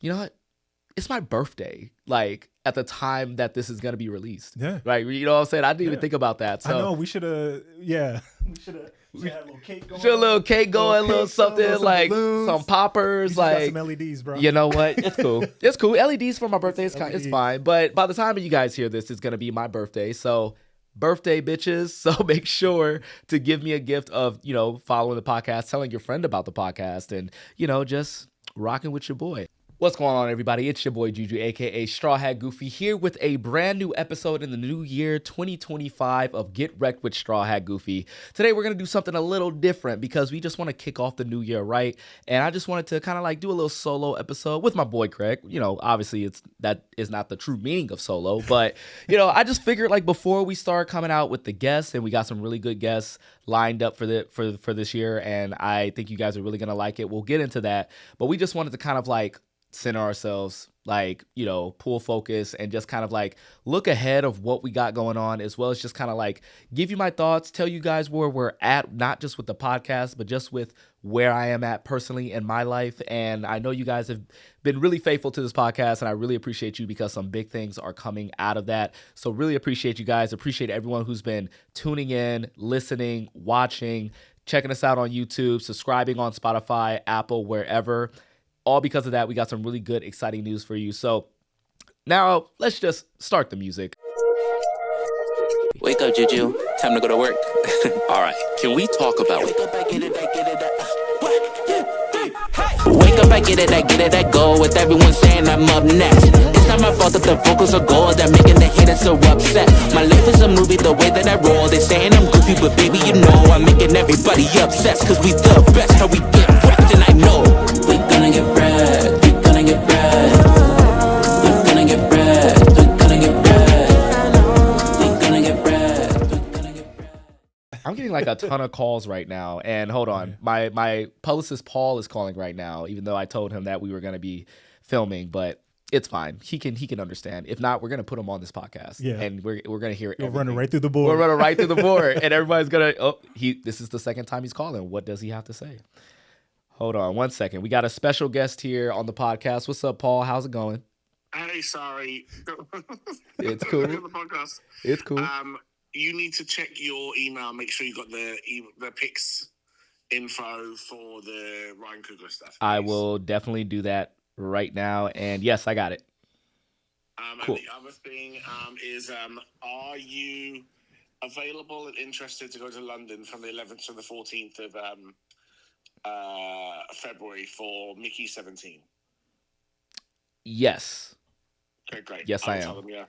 you know what? It's my birthday, like, at the time that this is going to be released. Yeah. Right? You know what I'm saying? I didn't even think about that. So I know, we should have, we should have had a little cake going. Should a little cake going, a little something, some like balloons. some poppers. We like got some LEDs, bro. You know what? It's cool. It's cool. LEDs for my birthday, it's LED. fine. But by the time you guys hear this, it's going to be my birthday. So birthday bitches. So make sure to give me a gift of, following the podcast, telling your friend about the podcast, and, just rocking with your boy. What's going on, everybody? It's your boy Juju, aka Straw Hat Goofy, here with a brand new episode in the new year 2025 of Get Wrecked with Straw Hat Goofy. Today we're gonna do something a little different because we just want to kick off the new year right, and I just wanted to kind of like do a little solo episode with my boy Craig. Obviously that is not the true meaning of solo, but I just figured like before we start coming out with the guests, and we got some really good guests lined up for this year, and I think you guys are really gonna like it. We'll get into that, but we just wanted to kind of like center ourselves, like, pull focus and just kind of like look ahead of what we got going on, as well as just kind of like give you my thoughts, tell you guys where we're at, not just with the podcast, but just with where I am at personally in my life. And I know you guys have been really faithful to this podcast, and I really appreciate you because some big things are coming out of that. So really appreciate you guys. Appreciate everyone who's been tuning in, listening, watching, checking us out on YouTube, subscribing on Spotify, Apple, wherever. All because of that, we got some really good, exciting news for you. So now let's just start the music. Wake up, Juju. Time to go to work. All right, can we talk about Wake up, I get it, I get it. Wake up, I get it, I go with everyone saying I'm up next. It's not my fault that the vocals are gold, that making the haters so upset. My life is a movie, the way that I roll. They saying I'm goofy, but baby, I'm making everybody upset. Cause we the best, how we get wrecked, and I know we gonna get wrecked, we gonna get wrecked. We gonna get wrecked, we gonna get wrecked. We gonna get wrecked, we gonna get wrecked. I'm getting like a ton of calls right now, and hold on, my publicist Paul is calling right now, even though I told him that we were going to be filming, but it's fine. He can understand. If not, we're going to put him on this podcast, and we're going to hear everything. Running right through the board. We're running right through the board, and everybody's going to, this is the second time he's calling. What does he have to say? Hold on one second. We got a special guest here on the podcast. What's up, Paul? How's it going? Hey, sorry. It's cool. The podcast. It's cool. You need to check your email. Make sure you got the pics info for the Ryan Coogler stuff. Please. I will definitely do that right now. And yes, I got it. Cool. And the other thing is, are you available and interested to go to London from the 11th to the 14th of February for Mickey 17? Yes. Okay, great. Yes, I am. Tell them, yeah.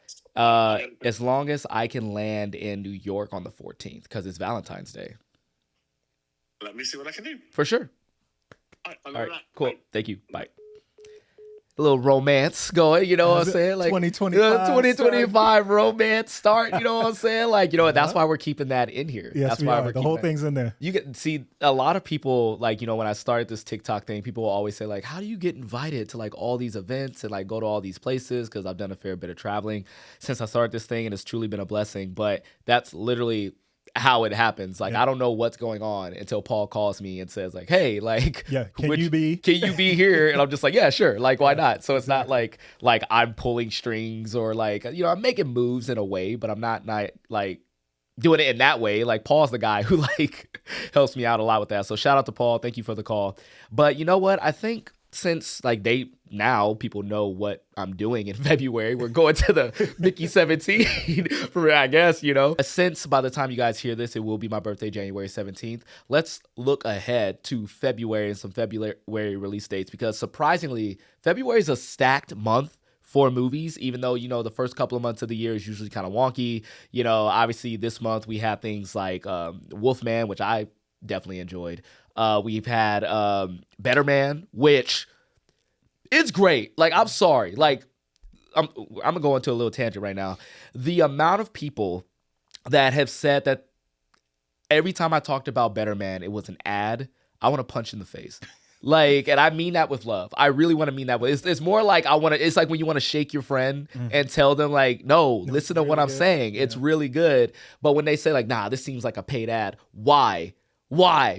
As long as I can land in New York on the 14th, because it's Valentine's Day. Let me see what I can do. For sure. All All right, that. cool. Bye. Thank you. Bye. A little romance going, you know what I'm saying? Like 2025 romance start, you know what I'm saying? Like, that's why we're keeping that in here. Yes, that's we why are. we're The whole keeping thing's in there. You get see a lot of people, like, when I started this TikTok thing, people will always say, like, how do you get invited to like all these events and like go to all these places? Because I've done a fair bit of traveling since I started this thing, and it's truly been a blessing. But that's literally how it happens. Like, I don't know what's going on until Paul calls me and says, like, hey, like, can you be here? And I'm just like, yeah, sure. Like, why not? So it's not like I'm pulling strings or like, I'm making moves in a way, but I'm not like doing it in that way. Like, Paul's the guy who like helps me out a lot with that. So shout out to Paul. Thank you for the call. But you know what? I think since like people know what I'm doing in February, we're going to the Mickey 17 for, I guess, since by the time you guys hear this, it will be my birthday, January 17th. Let's look ahead to February and some February release dates, because surprisingly, February is a stacked month for movies, even though, the first couple of months of the year is usually kind of wonky. Obviously this month we have things like Wolfman, which I definitely enjoyed. We've had Better Man, which it's great. Like, I'm sorry. Like, I'm gonna go into a little tangent right now. The amount of people that have said that every time I talked about Better Man, it was an ad, I want to punch in the face. Like, and I mean that with love. I really want to mean that with. It's more like it's like when you want to shake your friend and tell them like, no, listen to what I'm saying. It's really good. But when they say like, nah, this seems like a paid ad. Why?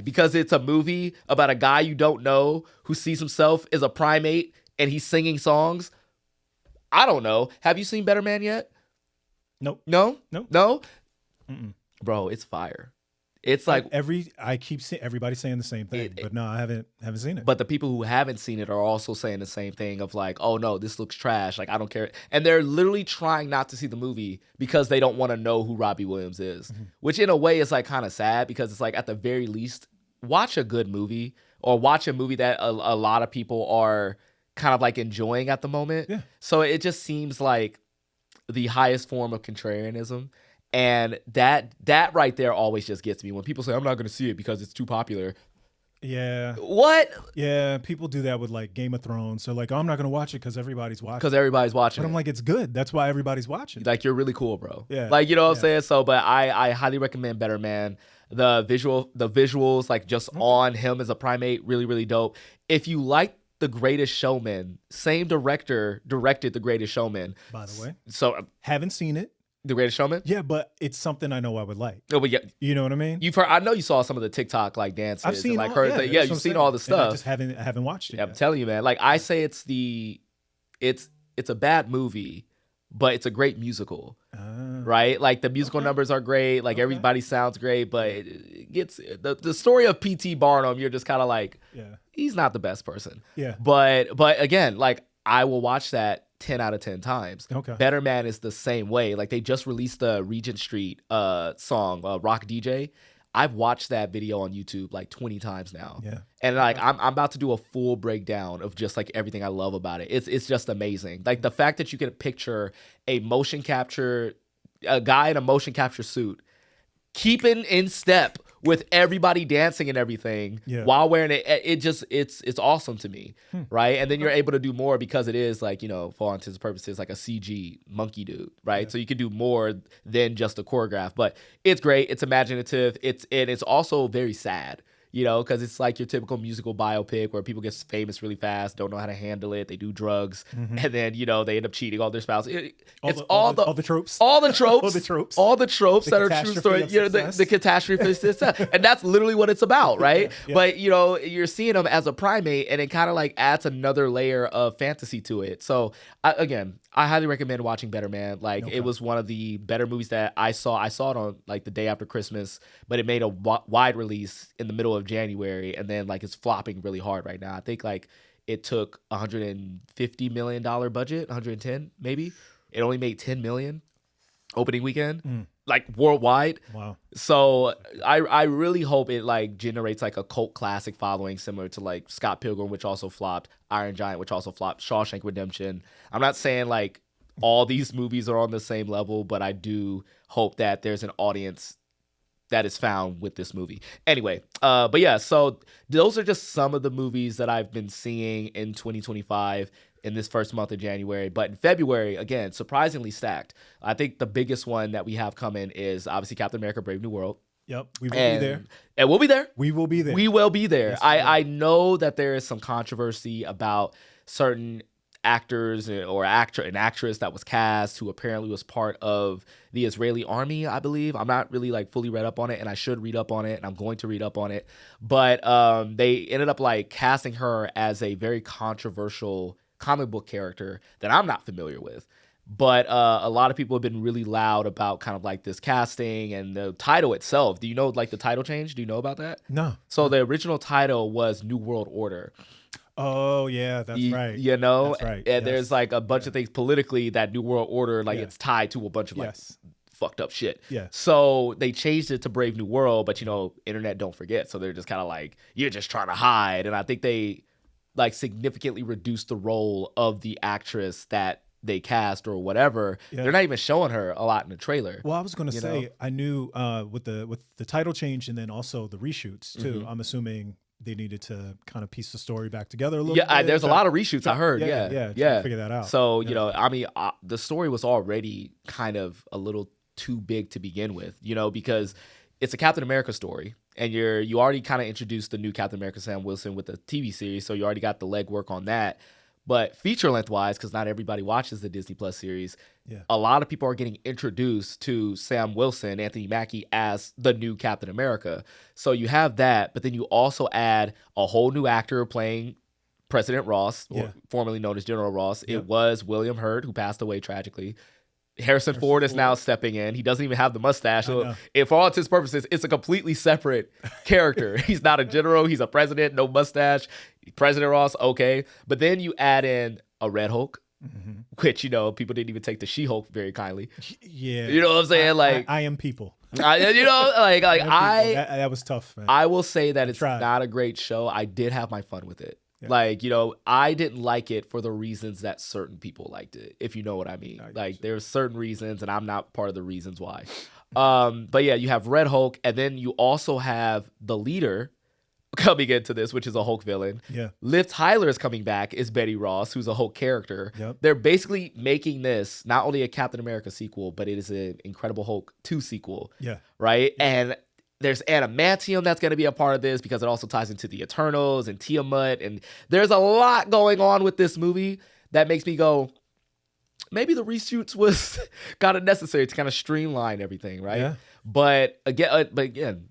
Because it's a movie about a guy you don't know who sees himself as a primate and he's singing songs. I don't know. Have you seen Better Man yet? Nope. No? Nope. No? Mm-mm. Bro, it's fire. It's like I keep seeing everybody saying the same thing, but no, I haven't seen it. But the people who haven't seen it are also saying the same thing of like, oh no, this looks trash. Like, I don't care. And they're literally trying not to see the movie because they don't want to know who Robbie Williams is, which in a way is like kind of sad because it's like at the very least, watch a good movie or watch a movie that a lot of people are kind of like enjoying at the moment. Yeah. So it just seems like the highest form of contrarianism. And that right there always just gets me when people say I'm not going to see it because it's too popular. Yeah. What? Yeah, people do that with like Game of Thrones. So like, oh, I'm not going to watch it because everybody's watching. Because everybody's watching. But I'm like, it's good. That's why everybody's watching. Like, you're really cool, bro. Yeah. Like, you know what I'm saying? So, but I highly recommend Better Man. The visuals, like just on him as a primate, really, really dope. If you like The Greatest Showman, same director directed The Greatest Showman. By the way. So Haven't seen it. The Greatest Showman? Yeah, but it's something I know I would like. Oh, but yeah, You know what I mean? you've heard. I know you saw some of the TikTok like dances. I've seen and, like all, heard. yeah, You've that's what I'm seen saying. all the And stuff. I just haven't watched it. Yeah, I'm yet. telling you, man. Like, I say it's a bad movie, but it's a great musical. Right? Like, the musical numbers are great. Like, everybody sounds great, but it gets the story of P.T. Barnum, you're just kind of like, he's not the best person. Yeah. But again, like, I will watch that 10 out of 10 times. Okay. Better Man is the same way. Like, they just released the Regent Street song, Rock DJ. I've watched that video on YouTube like 20 times now. Yeah. And like I'm about to do a full breakdown of just like everything I love about it. It's just amazing. Like the fact that you can picture a guy in a motion capture suit keeping in step with everybody dancing and everything while wearing it. It's awesome to me. Right. And then you're able to do more because it is like, you know, for all intents and purposes, like a CG monkey dude. Right. So you can do more than just a choreograph, but it's great. It's imaginative. It's also very sad. You know, because it's like your typical musical biopic where people get famous really fast, don't know how to handle it, they do drugs, and then, you know, they end up cheating on their spouse. It's all the tropes. All the tropes. All the tropes that are true story. You know, the catastrophe of success. And that's literally what it's about, right? Yeah. But, you know, you're seeing them as a primate, and it kind of like adds another layer of fantasy to it. So, I highly recommend watching Better Man. Like, it was one of the better movies that I saw. I saw it on like the day after Christmas, but it made a wide release in the middle of January, and then like it's flopping really hard right now. I think like it took $150 million budget, 110 maybe. It only made 10 million opening weekend, like worldwide. Wow. So I really hope it like generates like a cult classic following similar to like Scott Pilgrim, which also flopped, Iron Giant, which also flopped, Shawshank Redemption. I'm not saying like all these movies are on the same level, but I do hope that there's an audience that is found with this movie. Anyway, but yeah, so those are just some of the movies that I've been seeing in 2025 in this first month of January. But in February, again, surprisingly stacked. I think the biggest one that we have coming is obviously Captain America: Brave New World. Yep, we will be there. And we'll be there. We will be there. We will be there. Yes, we will. I know that there is some controversy about certain actors or an actress that was cast who apparently was part of the Israeli army, I believe. I'm not really like fully read up on it, and I should read up on it, and I'm going to read up on it. But they ended up like casting her as a very controversial comic book character that I'm not familiar with. But a lot of people have been really loud about kind of like this casting and the title itself. Do you know like the title change? Do you know about that? No. So the original title was New World Order. Oh yeah, that's right. You know, That's right. and Yes. there's like a bunch of things politically that New World Order, like it's tied to a bunch of like fucked up shit. Yeah. So they changed it to Brave New World, but you know, internet don't forget. So they're just kind of like, you're just trying to hide. And I think they like significantly reduced the role of the actress that they cast or whatever. Yeah. They're not even showing her a lot in the trailer. Well, I was going to say, know? I knew with the title change and then also the reshoots too. Mm-hmm. I'm assuming they needed to kind of piece the story back together a little Yeah, bit. there's a lot of reshoots. I heard. Yeah, Yeah, trying to figure that out. So you know, I mean, the story was already kind of a little too big to begin with, you know, because it's a Captain America story, and you already kind of introduced the new Captain America Sam Wilson with the TV series, so you already got the legwork on that. But feature length wise, because not everybody watches the Disney Plus series, a lot of people are getting introduced to Sam Wilson, Anthony Mackie, as the new Captain America. So you have that, but then you also add a whole new actor playing President Ross, or Yeah. formerly known as General Ross. Yep. It was William Hurt, who passed away tragically. Harrison Ford is now stepping in. He doesn't even have the mustache. I So know. for all intents and purposes, it's a completely separate character. He's not a general. He's a president, no mustache. President Ross, okay. But then you add in a Red Hulk, which, people didn't even take the She-Hulk very kindly. Yeah. You know what I'm saying? I am people. I That was tough, man. I will say that it's tried. not a great show. I did have my fun with it. Yeah. I didn't like it for the reasons that certain people liked it, if you know what I mean. There's certain reasons, and I'm not part of the reasons why. But yeah, you have Red Hulk, and then you also have the leader coming into this, which is a Hulk villain. Yeah. Liv Tyler is coming back as Betty Ross, who's a Hulk character. Yep. They're basically making this not only a Captain America sequel, but it is an Incredible Hulk 2 sequel. Yeah. Right? And there's adamantium that's going to be a part of this because it also ties into the Eternals and Tiamat. And there's a lot going on with this movie that makes me go, maybe the reshoots was kind of necessary to kind of streamline everything, right? Yeah. But again,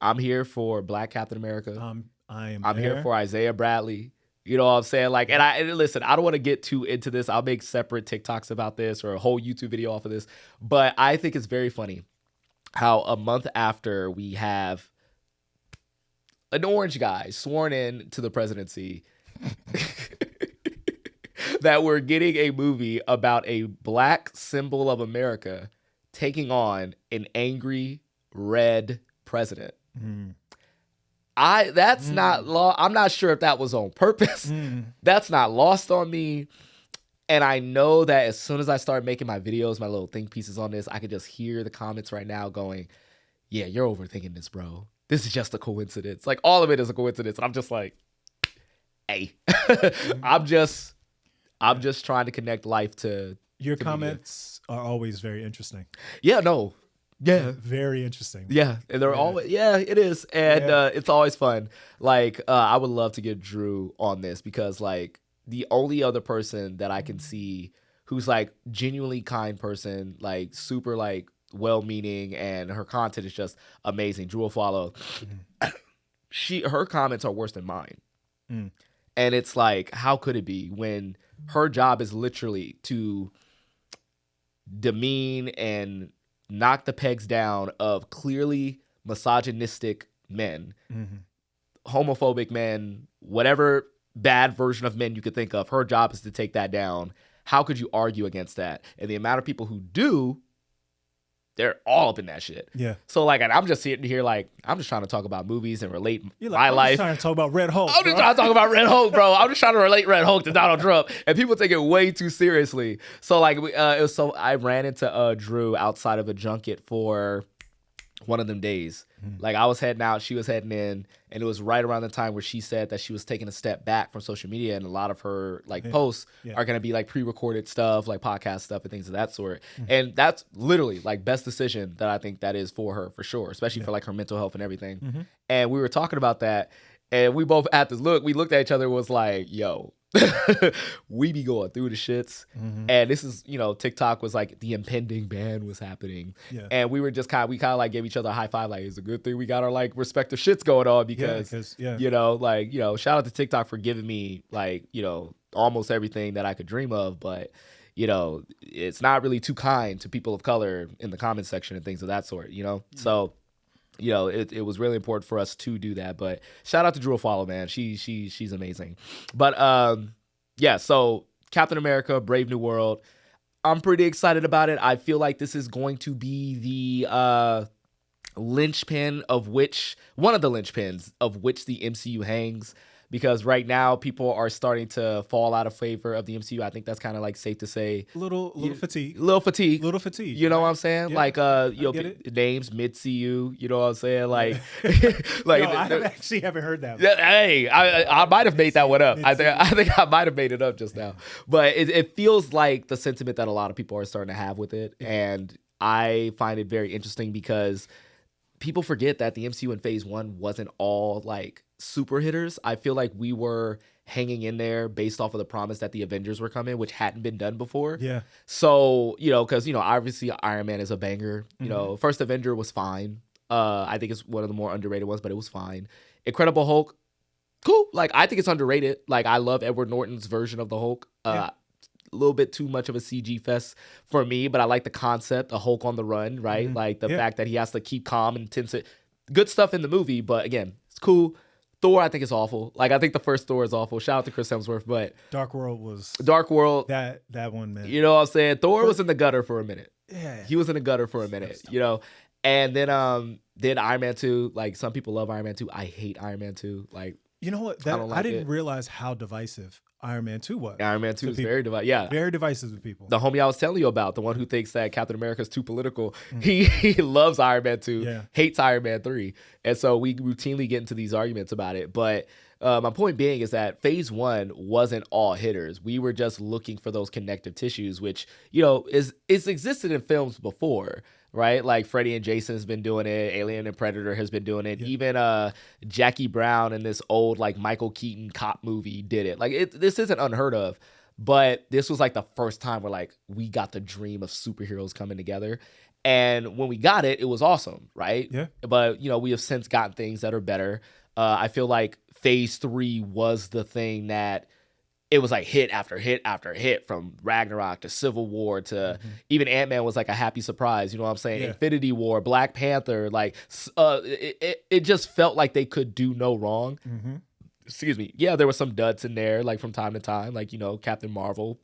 I'm here for Black Captain America. I'm here for Isaiah Bradley. You know what I'm saying? And listen, I don't want to get too into this. I'll make separate TikToks about this or a whole YouTube video off of this. But I think it's very funny how a month after we have an orange guy sworn in to the presidency, that we're getting a movie about a Black symbol of America taking on an angry red president. That's not I'm not sure if that was on purpose. That's not lost on me. And I know that as soon as I start making my videos, my little think pieces on this, I can just hear the comments right now going, yeah, you're overthinking this, bro. This is just a coincidence. All of it is a coincidence. And I'm just like, hey, I'm just trying to connect life to Your to comments are always very interesting. Yeah, no. Yeah. Very interesting. Yeah, and they're always it is, and it's always fun. I would love to get Drew on this because the only other person that I can see who's genuinely kind person, super well-meaning, and her content is just amazing. Drew will follow. Her comments are worse than mine, and it's how could it be when her job is literally to demean and knock the pegs down of clearly misogynistic men, homophobic men, whatever bad version of men you could think of. Her job is to take that down. How could you argue against that? And the amount of people who do, they're all up in that shit. Yeah. So and I'm just sitting here I'm just trying to talk about movies and relate my I'm life. just trying to talk about Red Hulk. I'm just trying to talk about Red Hulk, bro. I'm just trying to relate Red Hulk to Donald Trump, and people take it way too seriously. So I ran into Drew outside of a junket for one of them days. I was heading out, she was heading in, and it was right around the time where she said that she was taking a step back from social media, and a lot of her posts are going to be pre-recorded stuff, podcast stuff and things of that sort. And that's literally best decision that I think that is for her, for sure, especially for her mental health and everything. And we were talking about that, and we both had this look. We looked at each other and was like, yo, we be going through the shits. And this is, TikTok was the impending ban was happening. Yeah. And we were just kind of gave each other a high five. It's a good thing we got our respective shits going on because, shout out to TikTok for giving me almost everything that I could dream of. But, it's not really too kind to people of color in the comment section and things of that sort, So, it was really important for us to do that. But shout out to Drew Follow, man. She's amazing. But so Captain America, Brave New World. I'm pretty excited about it. I feel like this is going to be the linchpin of which one of the linchpins of which the MCU hangs. Because right now people are starting to fall out of favor of the MCU. I think that's kind of safe to say. Little fatigue. Little fatigue. Little fatigue. You know what I'm saying? Yeah. Names mid-CU. You know what I'm saying? No, I actually haven't heard that one. Hey, I might have made that one up. I think I might have made it up just now. But it feels like the sentiment that a lot of people are starting to have with it. And I find it very interesting because people forget that the MCU in Phase 1 wasn't all super hitters. I feel like we were hanging in there based off of the promise that the Avengers were coming, which hadn't been done before. Yeah. So, because, obviously Iron Man is a banger. First Avenger was fine. I think it's one of the more underrated ones, but it was fine. Incredible Hulk, cool. Like, I think it's underrated. Like, I love Edward Norton's version of the Hulk. A little bit too much of a CG fest for me, but I like the concept, a Hulk on the run, right? Like the fact that he has to keep calm and tense it. Good stuff in the movie, but again, it's cool. Thor, I think is awful. Like, I think the first Thor is awful. Shout out to Chris Hemsworth, but Dark World was that one, man. You know what I'm saying? Thor was in the gutter for a minute. Yeah, he was in the gutter for a minute. You know, and then Iron Man 2. Like, some people love Iron Man 2. I hate Iron Man 2. Like, you know what? I didn't realize how divisive Iron Man 2 was. Iron Man 2 is very divisive. Yeah. Very divisive with people. The homie I was telling you about, the one who thinks that Captain America is too political, he loves Iron Man 2, hates Iron Man 3. And so we routinely get into these arguments about it. But my point being is that phase 1 wasn't all hitters. We were just looking for those connective tissues, which, you know, is existed in films before. Right? Like Freddy and Jason has been doing it. Alien and Predator has been doing it. Even Jackie Brown in this old like Michael Keaton cop movie did it. Like this isn't unheard of, but this was like the first time where like we got the dream of superheroes coming together. And when we got it, it was awesome, right? Yeah. But, you know, we have since gotten things that are better. I feel like phase 3 was the thing that it was like hit after hit after hit, from Ragnarok to Civil War to even Ant-Man was like a happy surprise. You know what I'm saying? Infinity War, Black Panther, like it just felt like they could do no wrong. Excuse me. Yeah, there were some duds in there, like from time to time, like, you know, Captain Marvel.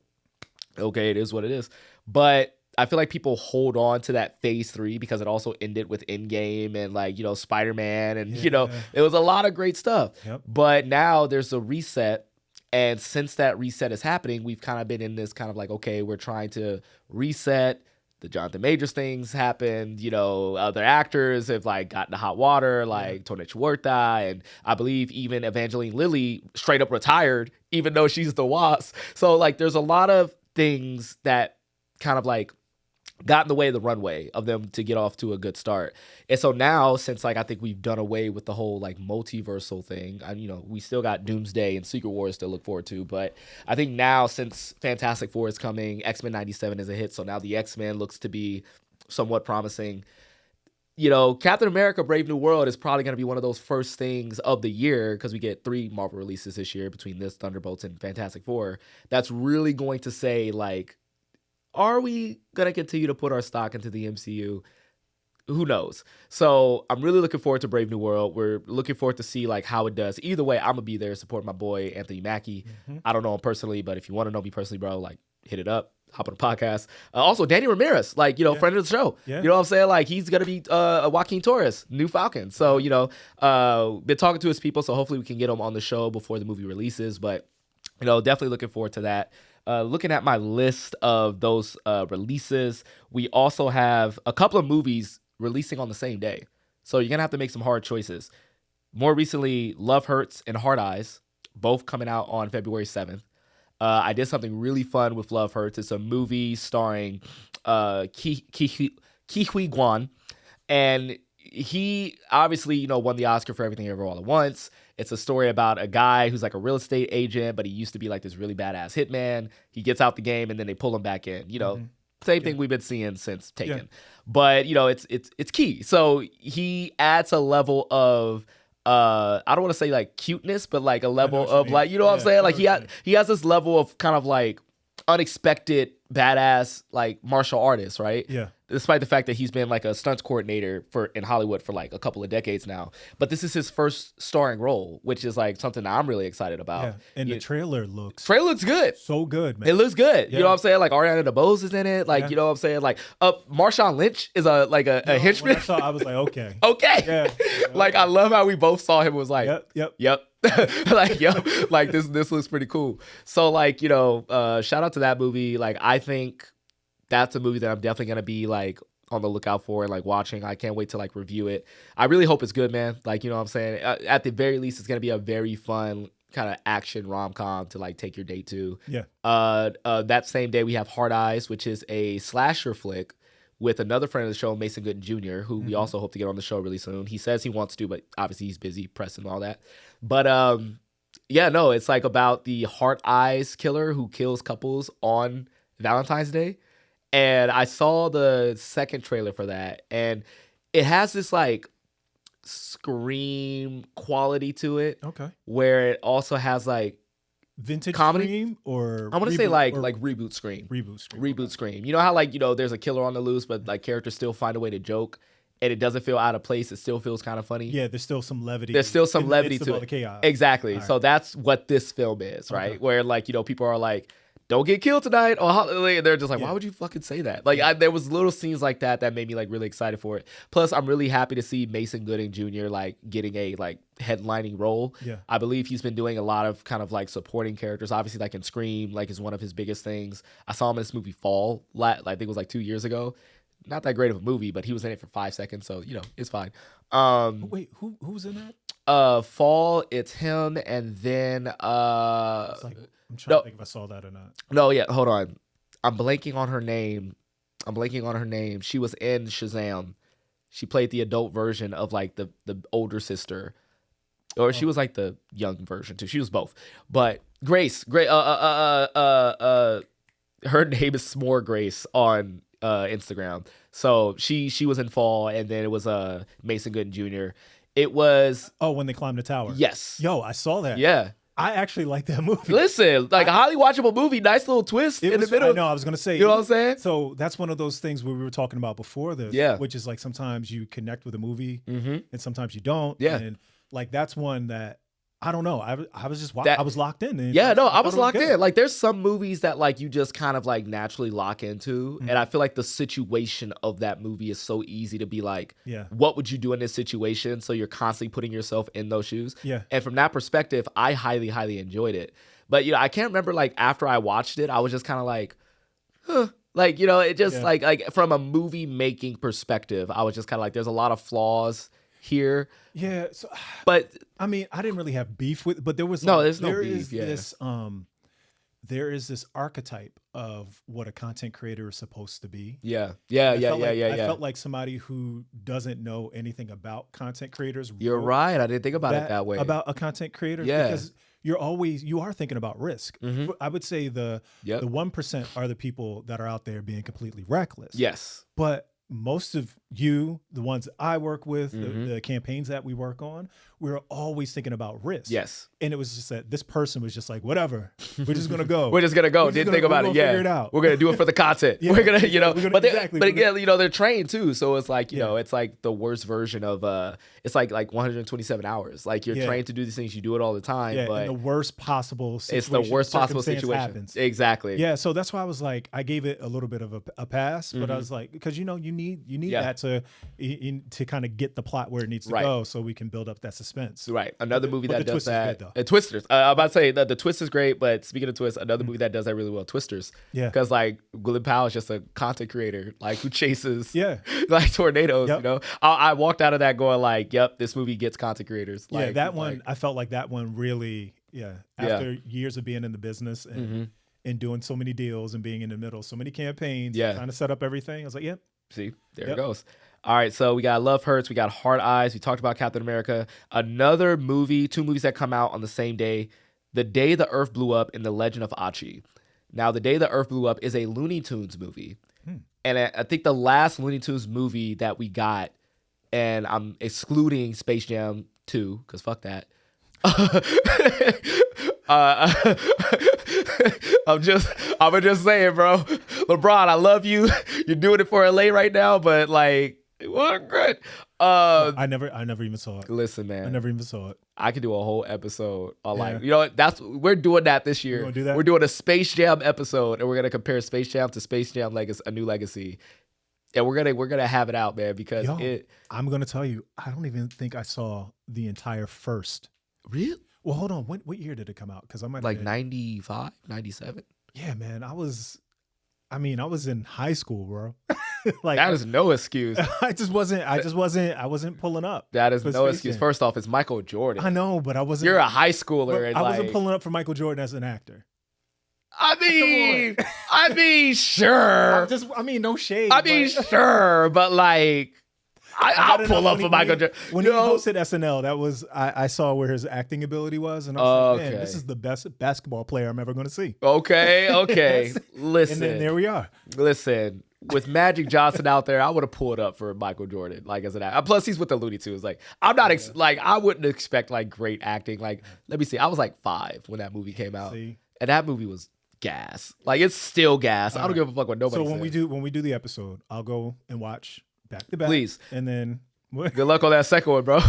Okay, it is what it is. But I feel like people hold on to that phase 3 because it also ended with Endgame and like, you know, Spider-Man and, you know, it was a lot of great stuff. But now there's a reset. And since that reset is happening, we've kind of been in this kind of like, okay, we're trying to reset. The Jonathan Majors things happened. You know, other actors have like gotten to hot water, like Tony Huerta, and I believe even Evangeline Lilly straight up retired, even though she's the Wasp. So like, there's a lot of things that kind of like got in the way of the runway of them to get off to a good start. And so now, since like I think we've done away with the whole like multiversal thing, you know, we still got Doomsday and Secret Wars to look forward to, but I think now, since Fantastic Four is coming, X-Men 97 is a hit, so now the X-Men looks to be somewhat promising. You know, Captain America Brave New World is probably going to be one of those first things of the year, because we get 3 Marvel releases this year between this, Thunderbolts, and Fantastic Four. That's really going to say like, are we going to continue to put our stock into the MCU? Who knows? So I'm really looking forward to Brave New World. We're looking forward to see like how it does. Either way, I'm going to be there supporting my boy, Anthony Mackie. I don't know him personally, but if you want to know me personally, bro, like hit it up. Hop on the podcast. Also, Danny Ramirez, like, you know, friend of the show. You know what I'm saying? Like, he's going to be Joaquin Torres, new Falcon. So, you know, been talking to his people, so hopefully we can get him on the show before the movie releases. But, you know, definitely looking forward to that. Looking at my list of those releases, we also have a couple of movies releasing on the same day. So you're going to have to make some hard choices. More recently, Love Hurts and Hard Eyes, both coming out on February 7th. I did something really fun with Love Hurts. It's a movie starring Ki Hui Kwan. And he obviously, you know, won the Oscar for Everything Everywhere All at Once. It's a story about a guy who's like a real estate agent, but he used to be like this really badass hitman. He gets out the game and then they pull him back in. You know, same thing we've been seeing since Taken. But, you know, it's key. So he adds a level of I don't want to say like cuteness, but like a level of like, you know what I'm saying? Like he has this level of kind of like unexpected badass like martial artist, right? Yeah. Despite the fact that he's been like a stunts coordinator in Hollywood for like a couple of decades now. But this is his first starring role, which is like something that I'm really excited about. Yeah. And the trailer looks good. So good, man. It looks good. Yeah. You know what I'm saying? Like Ariana DeBose is in it. Like, you know what I'm saying? Like Marshawn Lynch is a henchman. When I saw, I was like, okay. Okay. Yeah. Like, I love how we both saw him, was like, yep. Like, yo, like this looks pretty cool. So like, you know, shout out to that movie. Like, I think that's a movie that I'm definitely gonna be like on the lookout for and like watching. I can't wait to like review it. I really hope it's good, man. Like, you know what I'm saying? At the very least, it's gonna be a very fun kind of action rom-com to like take your date to. Yeah. That same day we have Hard Eyes, which is a slasher flick with another friend of the show, Mason Gooden Jr., who we also hope to get on the show really soon. He says he wants to, but obviously he's busy pressing all that. But yeah, no, it's like about the Heart Eyes killer who kills couples on Valentine's Day. And I saw the second trailer for that, and it has this like Scream quality to it, Okay. where it also has like Vintage comedy? Scream or I want to say reboot- like or reboot Scream. reboot Scream. Reboot Scream. You know how like, there's a killer on the loose, but like characters still find a way to joke and it doesn't feel out of place. It still feels kind of funny. Yeah, there's still some levity. There's still some in the levity midst of to all it. the chaos. Exactly. All right. So that's what this film is, right? Okay. Where like, people are like, don't get killed tonight or holiday. And they're just like, why Yeah. would you fucking say that? Like there was little scenes like that made me like really excited for it. Plus I'm really happy to see Mason Gooding Jr. like getting a like headlining role. Yeah. I believe he's been doing a lot of kind of like supporting characters. Obviously like in Scream, like is one of his biggest things. I saw him in this movie Fall, I think it was like 2 years ago. Not that great of a movie, but he was in it for 5 seconds. So, it's fine. Wait, who's in that? Fall, it's him. And then, It's like, I'm trying no. to think if I saw that or not. No, yeah, hold on. I'm blanking on her name. She was in Shazam. She played the adult version of like the older sister, or she was like the young version too. She was both. But Grace, her name is S'more Grace on Instagram. So she was in Fall, and then it was Mason Gooding Jr. It was When they climbed the tower. yes, Yo, I saw that. yeah. I actually like that movie. Listen, like a highly watchable movie, nice little twist in the middle. I know, I was going to say. You know what I'm saying? So that's one of those things where we were talking about before this. Yeah. Which is like sometimes you connect with a movie Mm-hmm. and sometimes you don't. Yeah. And like that's one that, I don't know. I was just, That- I was locked in. And Yeah, no, I thought was it locked good. in. Like, there's some movies that like you just kind of like naturally lock into, Mm-hmm. and I feel like the situation of that movie is so easy to be like, Yeah. what would you do in this situation? So you're constantly putting yourself in those shoes. Yeah. And from that perspective, I highly, highly enjoyed it. But I can't remember like after I watched it, I was just kind of like, huh. Like, it just Yeah. like from a movie making perspective, I was just kind of like, there's a lot of flaws here, Yeah. So, but I mean, I didn't really have beef with, but there was No, like, there's no there beef, is yeah. this there is this archetype of what a content creator is supposed to be. yeah, I felt like, yeah. I felt like somebody who doesn't know anything about content creators. You're wrote right. I didn't think about it that way. About a content creator. Yeah. Because you are thinking about risk. Mhm. I would say the Yep. 1% are the people that are out there being completely reckless. Yes. But most of you, the ones that I work with, Mhm. the campaigns that we work on, we're always thinking about risk. Yes. And it was just that this person was just like, whatever, we're just gonna go. We're just gonna go. We're just Didn't gonna- think about we're it. gonna Yeah, figure it out. we're gonna do it for the content. Yeah, we're gonna, we're gonna- but exactly. but We're gonna- again, they're trained too. So it's like, Yeah. it's like the worst version of it's like 127 hours. Like you're Yeah. trained to do these things. You do it all the time, Yeah, but in the worst possible situation. it's the worst possible circumstance situation. happens. Exactly. Yeah, so that's why I was like, I gave it a little bit of a pass, but I was like, because you need Mm-hmm. Yeah. that to kind of get the plot where it needs to Right. go, so we can build up that suspense. Right. Another movie but that the does twist is that. good, though. Twisters. I'm about to say that the twist is great, but speaking of twists, another movie that does that really well, Twisters. Yeah. Because like Gwyneth Powell is just a content creator, like who chases Yeah. like tornadoes. Yep. I walked out of that going like, yep, this movie gets content creators. Yeah, Like, that one, like, I felt like that one really, after years of being in the business and doing so many deals and being in the middle, so many campaigns, Yeah. trying to set up everything, I was like, yep. See, there Yep. it goes. All right, so we got Love Hurts, we got Hard Eyes, we talked about Captain America. Another movie, 2 movies that come out on the same day. The Day the Earth Blew Up and The Legend of Achi. Now, The Day the Earth Blew Up is a Looney Tunes movie. And I think the last Looney Tunes movie that we got, and I'm excluding Space Jam 2, because fuck that. I'm just saying, bro. LeBron, I love you. You're doing it for LA right now, but like, it wasn't good. I never even saw it. Listen, man. I never even saw it. I could do a whole episode on like, Yeah. we're doing that this year. gonna do that? We're doing a Space Jam episode, and we're gonna compare Space Jam to Space Jam Legacy, A New Legacy, and we're gonna have it out, man, because Yo, I'm gonna tell you, I don't even think I saw the entire first. really Well, hold on. What year did it come out? Because I might like have been- 95, 97. Yeah, man. I was in high school, bro. Like That is no excuse. I wasn't pulling up. That is for no Space excuse. Jam. First off, it's Michael Jordan. I know, but I wasn't. You're a high schooler, but and I wasn't like, pulling up for Michael Jordan as an actor. I mean, sure. No shade. I mean, but- sure, but like, I'll got pull enough up for Michael Jordan. When he hosted SNL, that was I saw where his acting ability was, and I was like, man, Okay. this is the best basketball player I'm ever going to see. Okay. And then Listen, there we are. listen. with Magic Johnson out there, I would have pulled up for Michael Jordan, like as an actor. Plus, he's with the Looney Tunes. Like, I'm not like I wouldn't expect like great acting. Like, let me see. I was like 5 when that movie came out, and that movie was gas. Like, it's still gas. I don't give a fuck what nobody. So says. when we do the episode, I'll go and watch back to back, please, and then. Good luck on that second one, bro.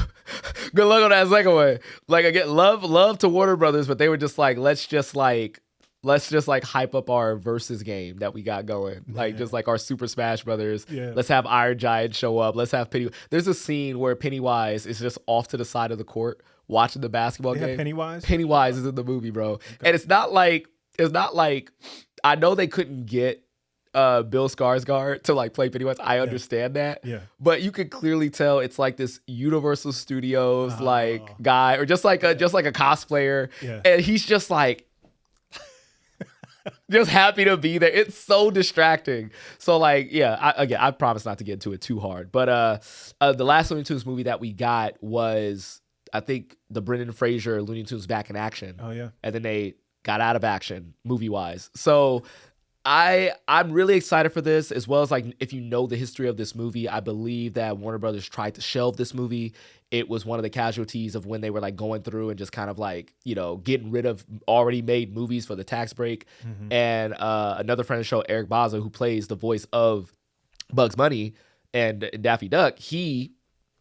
Good luck on that second one. Like, again, love to Warner Brothers, but they were just like, let's just hype up our versus game that we got going. Like, just like our Super Smash Brothers. Yeah. Let's have Iron Giant show up. Let's have Pennywise. There's a scene where Pennywise is just off to the side of the court watching the basketball game. Pennywise? Pennywise is in the movie, bro. Okay. And it's not like I know they couldn't get Bill Skarsgård to like play Pennywise. I understand that. Yeah. But you can clearly tell it's like this Universal Studios like guy, or just like a cosplayer. Yeah. And he's just like just happy to be there. It's so distracting. So like, yeah, I promise not to get into it too hard. But the last Looney Tunes movie that we got was, I think, the Brendan Fraser Looney Tunes Back in Action. Oh yeah. And then they got out of action movie wise. So I'm really excited for this, as well as like, if you know the history of this movie, I believe that Warner Brothers tried to shelve this movie. It was one of the casualties of when they were like going through and just kind of like, you know, getting rid of already made movies for the tax break. Mm-hmm. And another friend of the show, Eric Baza, who plays the voice of Bugs Bunny and Daffy Duck, he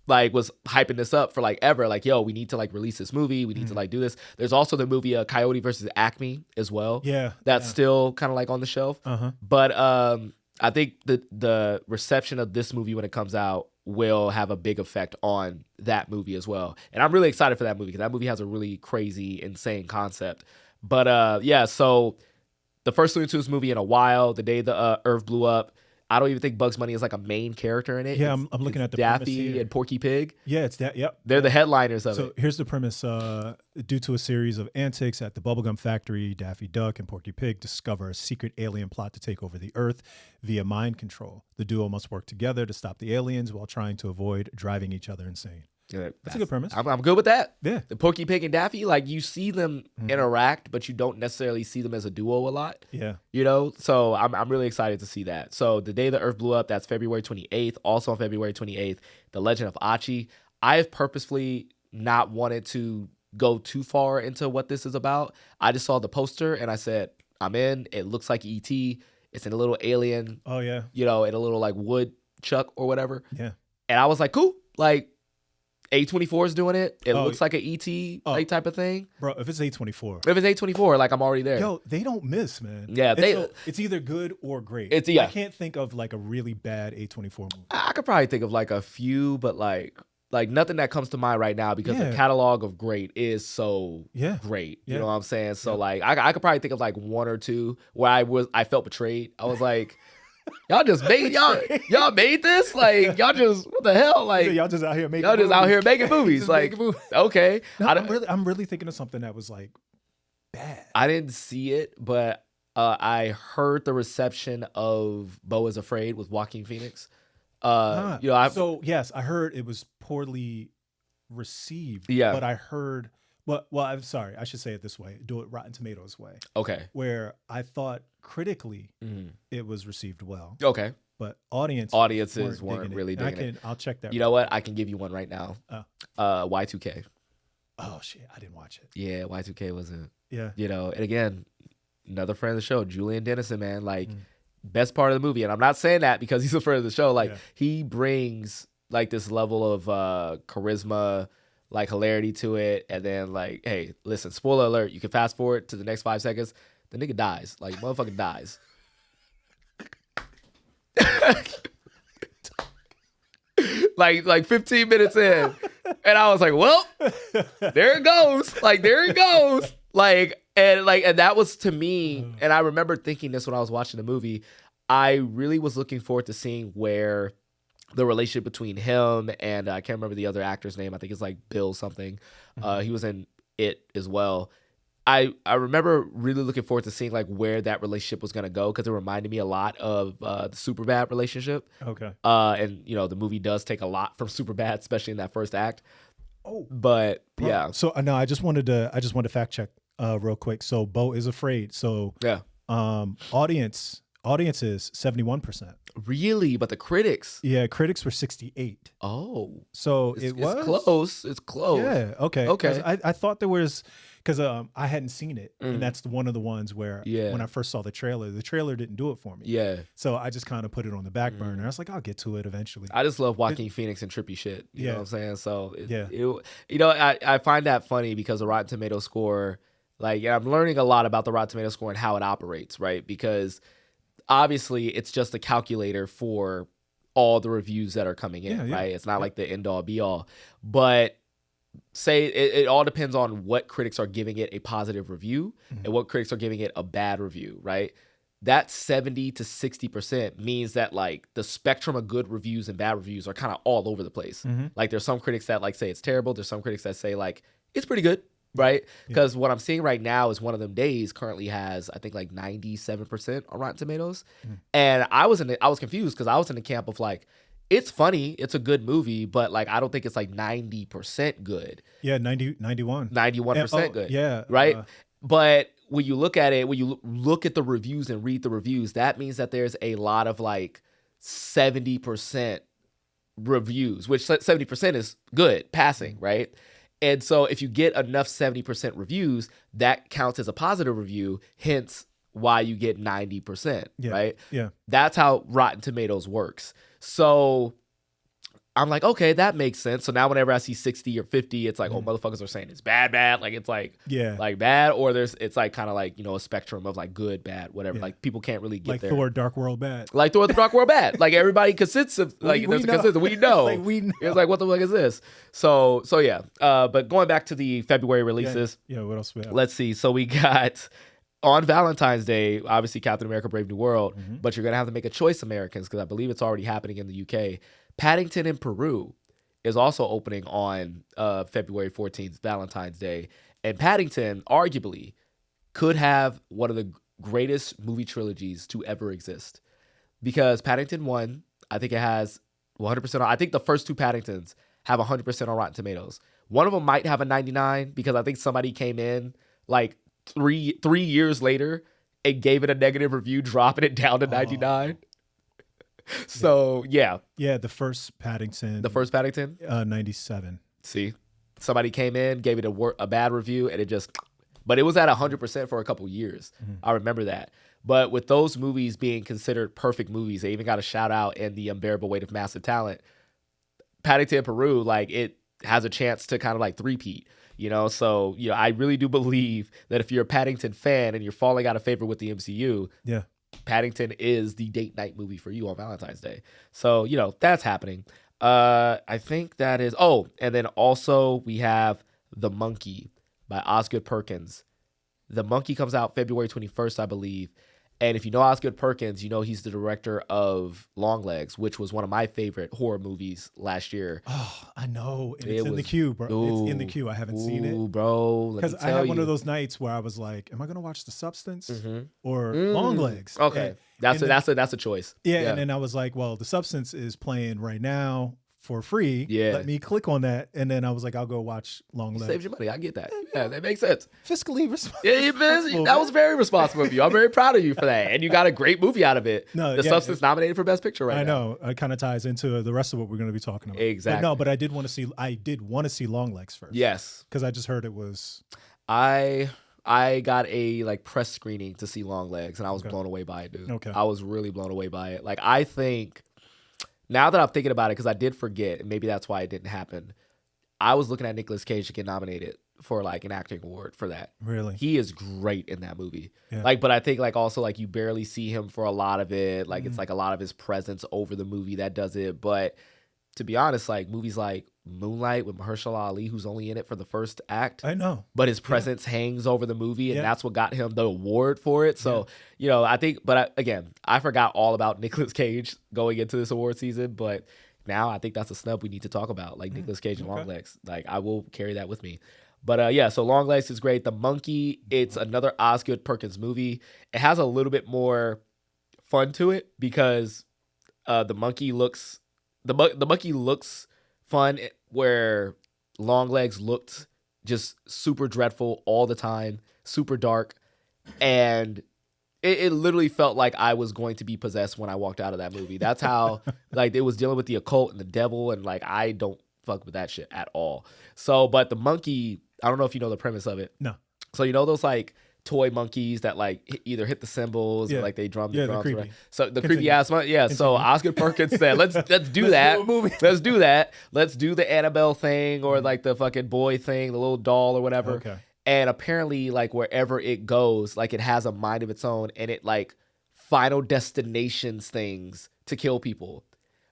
like was hyping this up for like ever, like, yo, we need to like release this movie, we need to like do this. There's also the movie Coyote versus Acme as well. Yeah, that's still kind of like on the shelf. But I think the reception of this movie when it comes out will have a big effect on that movie as well. And I'm really excited for that movie because that movie has a really crazy, insane concept. But yeah, so the first Looney Tunes movie in a while, the day the Earth blew up. I don't even think Bugs Bunny is like a main character in it. Yeah, I'm looking at the Daffy and Porky Pig. Yeah, it's that. Yep, they're the headliners of it. So here's the premise: due to a series of antics at the bubblegum factory, Daffy Duck and Porky Pig discover a secret alien plot to take over the Earth via mind control. The duo must work together to stop the aliens while trying to avoid driving each other insane. Yeah, that's a good premise. I'm good with that. Yeah. The Porky Pig and Daffy, like, you see them interact, but you don't necessarily see them as a duo a lot. Yeah. You know? So I'm really excited to see that. So the day the Earth blew up, that's February 28th. Also on February 28th, The Legend of Achi. I have purposefully not wanted to go too far into what this is about. I just saw the poster and I said, I'm in. It looks like E.T. It's in a little alien. Oh, yeah. You know, in a little like wood chuck or whatever. Yeah. And I was like, cool. Like, A24 is doing it. It looks like an ET like type of thing. Bro, if it's A24. If it's A24, like, I'm already there. Yo, they don't miss, man. Yeah, it's either good or great. I can't think of like a really bad A24 movie. I could probably think of like a few, but like nothing that comes to mind right now because the catalog of great is so great. You know what I'm saying? So like I could probably think of like one or two where I felt betrayed. I was like, y'all just made y'all made this? Like, y'all just, what the hell? Like, y'all just out here making movies. Like, okay. No, I'm really thinking of something that was like bad. I didn't see it, but I heard the reception of Beau is Afraid with Joaquin Phoenix. You know, so yes, I heard it was poorly received. Yeah. But I heard, well, I'm sorry, I should say it this way. Do it Rotten Tomatoes way. Okay. Where I thought critically it was received well. Okay. But audiences weren't really digging it. I'll check that. You know what? I can give you one right now. Y2K. Oh shit, I didn't watch it. Yeah, Y2K wasn't. Yeah. You know, and again, another friend of the show, Julian Dennison, man, like best part of the movie. And I'm not saying that because he's a friend of the show. Like he brings like this level of charisma, like hilarity to it. And then like, hey, listen, spoiler alert, you can fast forward to the next 5 seconds. The nigga dies. Like, motherfucker dies. like 15 minutes in. And I was like, well, there it goes. Like, there it goes. And that was to me, and I remember thinking this when I was watching the movie, I really was looking forward to seeing where the relationship between him and I can't remember the other actor's name. I think it's like Bill something. He was in it as well. I remember really looking forward to seeing like where that relationship was going to go because it reminded me a lot of the Superbad relationship. Okay. And, you know, the movie does take a lot from Superbad, especially in that first act. Oh. But, yeah. So, no, I just wanted to fact check real quick. So, Beau is Afraid. So, yeah. Audience is 71%. Really? But the critics? Yeah, critics were 68. Oh. So It's it was close. It's close. Yeah. Okay. 'Cause Okay. I thought there was because I hadn't seen it, Mm. and that's one of the ones where Yeah. when I first saw the trailer didn't do it for me. Yeah. So I just kind of put it on the back burner. I was like, I'll get to it eventually. I just love Joaquin Phoenix and trippy shit. You know Yeah. what I'm saying? So, Yeah. I find that funny because the Rotten Tomato score, like, I'm learning a lot about the Rotten Tomato score and how it operates, right? Because obviously it's just a calculator for all the reviews that are coming in, Yeah. right? It's not like the end all be all. But say it all depends on what critics are giving it a positive review and what critics are giving it a bad review, right? That 70 to 60% means that like the spectrum of good reviews and bad reviews are kind of all over the place. Like there's some critics that like say it's terrible. There's some critics that say like it's pretty good, right? Because what I'm seeing right now is One of Them Days currently has I think like 97% on Rotten Tomatoes, and I was confused because I was in the camp of like it's funny, it's a good movie, but like I don't think it's like 90% good. Yeah, 91. 91% good. Yeah. Right? But when you look at it, when you look at the reviews and read the reviews, that means that there's a lot of like 70% reviews, which 70% is good, passing, right? And so if you get enough 70% reviews, that counts as a positive review, hence why you get 90%, right? Yeah. That's how Rotten Tomatoes works. So I'm like, okay, that makes sense. So now whenever I see 60 or 50, it's like, oh, motherfuckers are saying it's bad. Like it's like, like bad, or it's like kind of like, a spectrum of like good, bad, whatever. Like people can't really get like there. Thor: Dark World bad. Like Thor: The Dark World bad. Like everybody consists like we there's a know. consensus. We know. Like, we know. It's like what the fuck is this? So yeah. But going back to the February releases. Yeah. What else we have? Let's see. So we got on Valentine's Day, obviously Captain America: Brave New World, but you're gonna have to make a choice, Americans, because I believe it's already happening in the UK. Paddington in Peru is also opening on February 14th, Valentine's Day, and Paddington arguably could have one of the greatest movie trilogies to ever exist, because Paddington 1, I think it has 100%. I think the first two Paddingtons have 100% on Rotten Tomatoes. One of them might have a 99 because I think somebody came in like three years later and gave it a negative review, dropping it down to 99. So yeah, the first Paddington. The first Paddington, 97. See, somebody came in, gave it a bad review, and it just. But it was at 100% for a couple years. I remember that. But with those movies being considered perfect movies, they even got a shout out in The Unbearable Weight of Massive Talent. Paddington in Peru, like it has a chance to kind of like three-peat. So I really do believe that if you're a Paddington fan and you're falling out of favor with the MCU, Paddington is the date night movie for you on Valentine's Day. So, that's happening. I think that is, and then also we have The Monkey by Osgood Perkins. The Monkey comes out February 21st, I believe. And if you know Osgood Perkins, he's the director of Longlegs, which was one of my favorite horror movies last year. Oh, I know. And it's in the queue, bro. It's in the queue. I haven't seen it. Bro. Because I had one of those nights where I was like, am I going to watch The Substance or Longlegs? Okay. That's a choice. Yeah. And then I was like, well, The Substance is playing right now for free. Yeah. Let me click on that. And then I was like, I'll go watch Longlegs. Saves your money. I get that. Yeah, that makes sense. Fiscally responsible. Yeah, that was very responsible of you. I'm very proud of you for that. And you got a great movie out of it. The Substance nominated for Best Picture right now. I know. It kind of ties into the rest of what we're going to be talking about. Exactly. But I did want to see Longlegs first. Yes. Because I just heard it was. I got a like press screening to see Longlegs, and I was blown away by it, dude. Okay. I was really blown away by it. Like, I think now that I'm thinking about it, because I did forget, and maybe that's why it didn't happen. I was looking at Nicolas Cage to get nominated for like an acting award for that. Really? He is great in that movie. Yeah. Like, but I think like also like you barely see him for a lot of it. Like it's like a lot of his presence over the movie that does it. But to be honest, like movies like Moonlight with Mahershala Ali, who's only in it for the first act. I know. But his presence hangs over the movie, and that's what got him the award for it. So, I think, but again, I forgot all about Nicolas Cage going into this award season, but now I think that's a snub we need to talk about, like Nicolas Cage and Longlegs. Like, I will carry that with me. But so Longlegs is great. The Monkey, it's another Osgood Perkins movie. It has a little bit more fun to it because the monkey looks fun, where Longlegs looked just super dreadful all the time, super dark, and it literally felt like I was going to be possessed when I walked out of that movie. That's how like it was dealing with the occult and the devil, and like I don't fuck with that shit at all. So, but the monkey, I don't know if you know the premise of it. No. So you know those like toy monkeys that like either hit the cymbals or like they drum the drums. Right? So the creepy ass monkey. Yeah. So Oscar Perkins said, let's do that. Let's do that. Let's do the Annabelle thing or like the fucking boy thing, the little doll or whatever. Okay. And apparently, like wherever it goes, like it has a mind of its own, and it like final destinations things to kill people.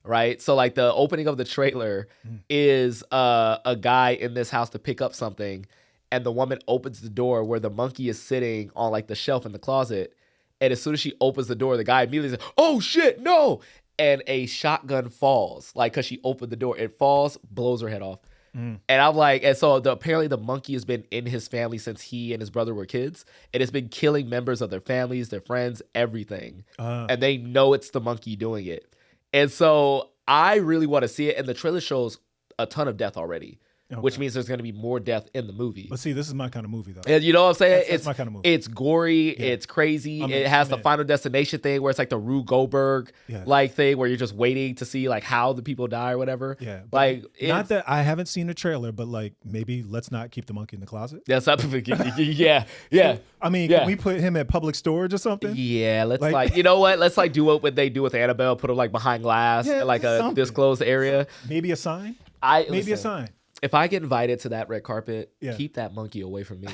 Right. So like the opening of the trailer is a guy in this house to pick up something. And the woman opens the door where the monkey is sitting on like the shelf in the closet. And as soon as she opens the door, the guy immediately says, "Oh shit, no!" And a shotgun falls, like because she opened the door. It falls, blows her head off. And I'm like, and so apparently the monkey has been in his family since he and his brother were kids. And it's been killing members of their families, their friends, everything. And they know it's the monkey doing it. And so I really want to see it. And the trailer shows a ton of death already. Which means there's going to be more death in the movie. But see, this is my kind of movie, though. And you know what I'm saying? That's my kind of movie. It's gory. Yeah. It's crazy. It has the Final Destination thing where it's like the Rube Goldberg like thing where you're just waiting to see like how the people die or whatever. Yeah. Like not that I haven't seen the trailer, but like maybe let's not keep the monkey in the closet. That's up. Yeah. I mean, can we put him at public storage or something? Yeah. Let's like you know what? Let's like do what they do with Annabelle. Put him like behind glass, like a disclosed area. Maybe a sign. Maybe a sign. If I get invited to that red carpet, keep that monkey away from me.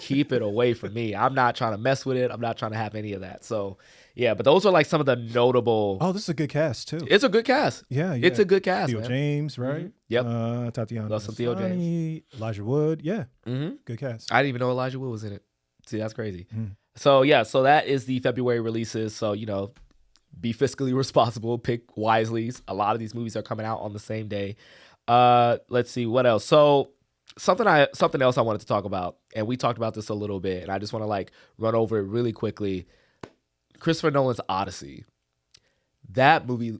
Keep it away from me. I'm not trying to mess with it. I'm not trying to have any of that. So, yeah, but those are like some of the notable. Oh, this is a good cast too. It's a good cast. Yeah. It's a good cast. Theo man. James, right? Mm-hmm. Yep. Tatiana. Love some Theo James. Elijah Wood. Yeah. Mm-hmm. Good cast. I didn't even know Elijah Wood was in it. See, that's crazy. So, yeah, so that is the February releases. So, you know, be fiscally responsible. Pick wisely. A lot of these movies are coming out on the same day. Let's see what else. So something else I wanted to talk about, and we talked about this a little bit, and I just want to like run over it really quickly. Christopher Nolan's Odyssey. That movie,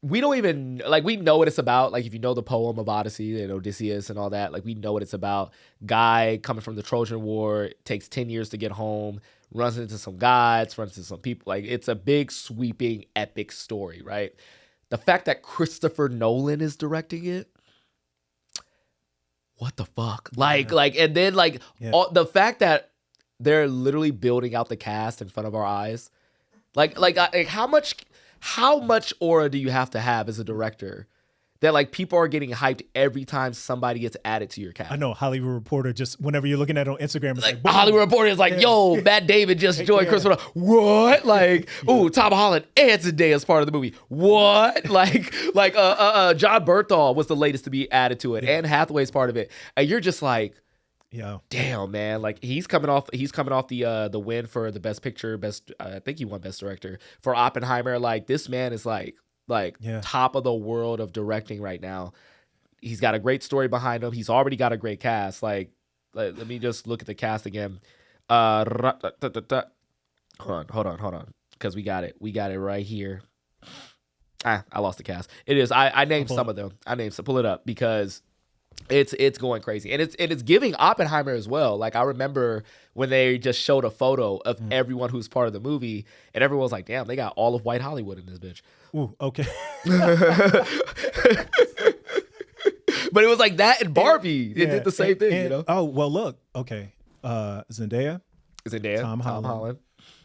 we don't even like, we know what it's about. Like if you know the poem of Odyssey and Odysseus and all that, like we know what it's about. Guy coming from the Trojan War, takes 10 years to get home, runs into some gods, runs into some people. Like it's a big sweeping epic story, right? The fact that Christopher Nolan is directing it, what the fuck? Like, and then all, the fact that they're literally building out the cast in front of our eyes, like how much aura do you have to have as a director that like people are getting hyped every time somebody gets added to your cast? I know Hollywood Reporter, just whenever you're looking at it on Instagram, it's like Hollywood Reporter is like, yo, Matt Damon just joined Christopher Nolan. What? Like, ooh, Tom Holland and Zendaya part of the movie. What? like John Berthal was the latest to be added to it, and Hathaway's part of it, and you're just like, damn, man. Like he's coming off the win for the best picture, I think he won best director for Oppenheimer. Like this man is like top of the world of directing right now. He's got a great story behind him. He's already got a great cast. Like let me just look at the cast again. Hold on. Because we got it right here. I lost the cast. It is. I named some of them. Pull it up because it's going crazy. And it's giving Oppenheimer as well. Like I remember when they just showed a photo of everyone who's part of the movie, and everyone was like, damn, they got all of white Hollywood in this bitch. Ooh, okay. But it was like that and Barbie. It did the same thing, you know? Oh, well, look. Okay. Zendaya, Tom Holland,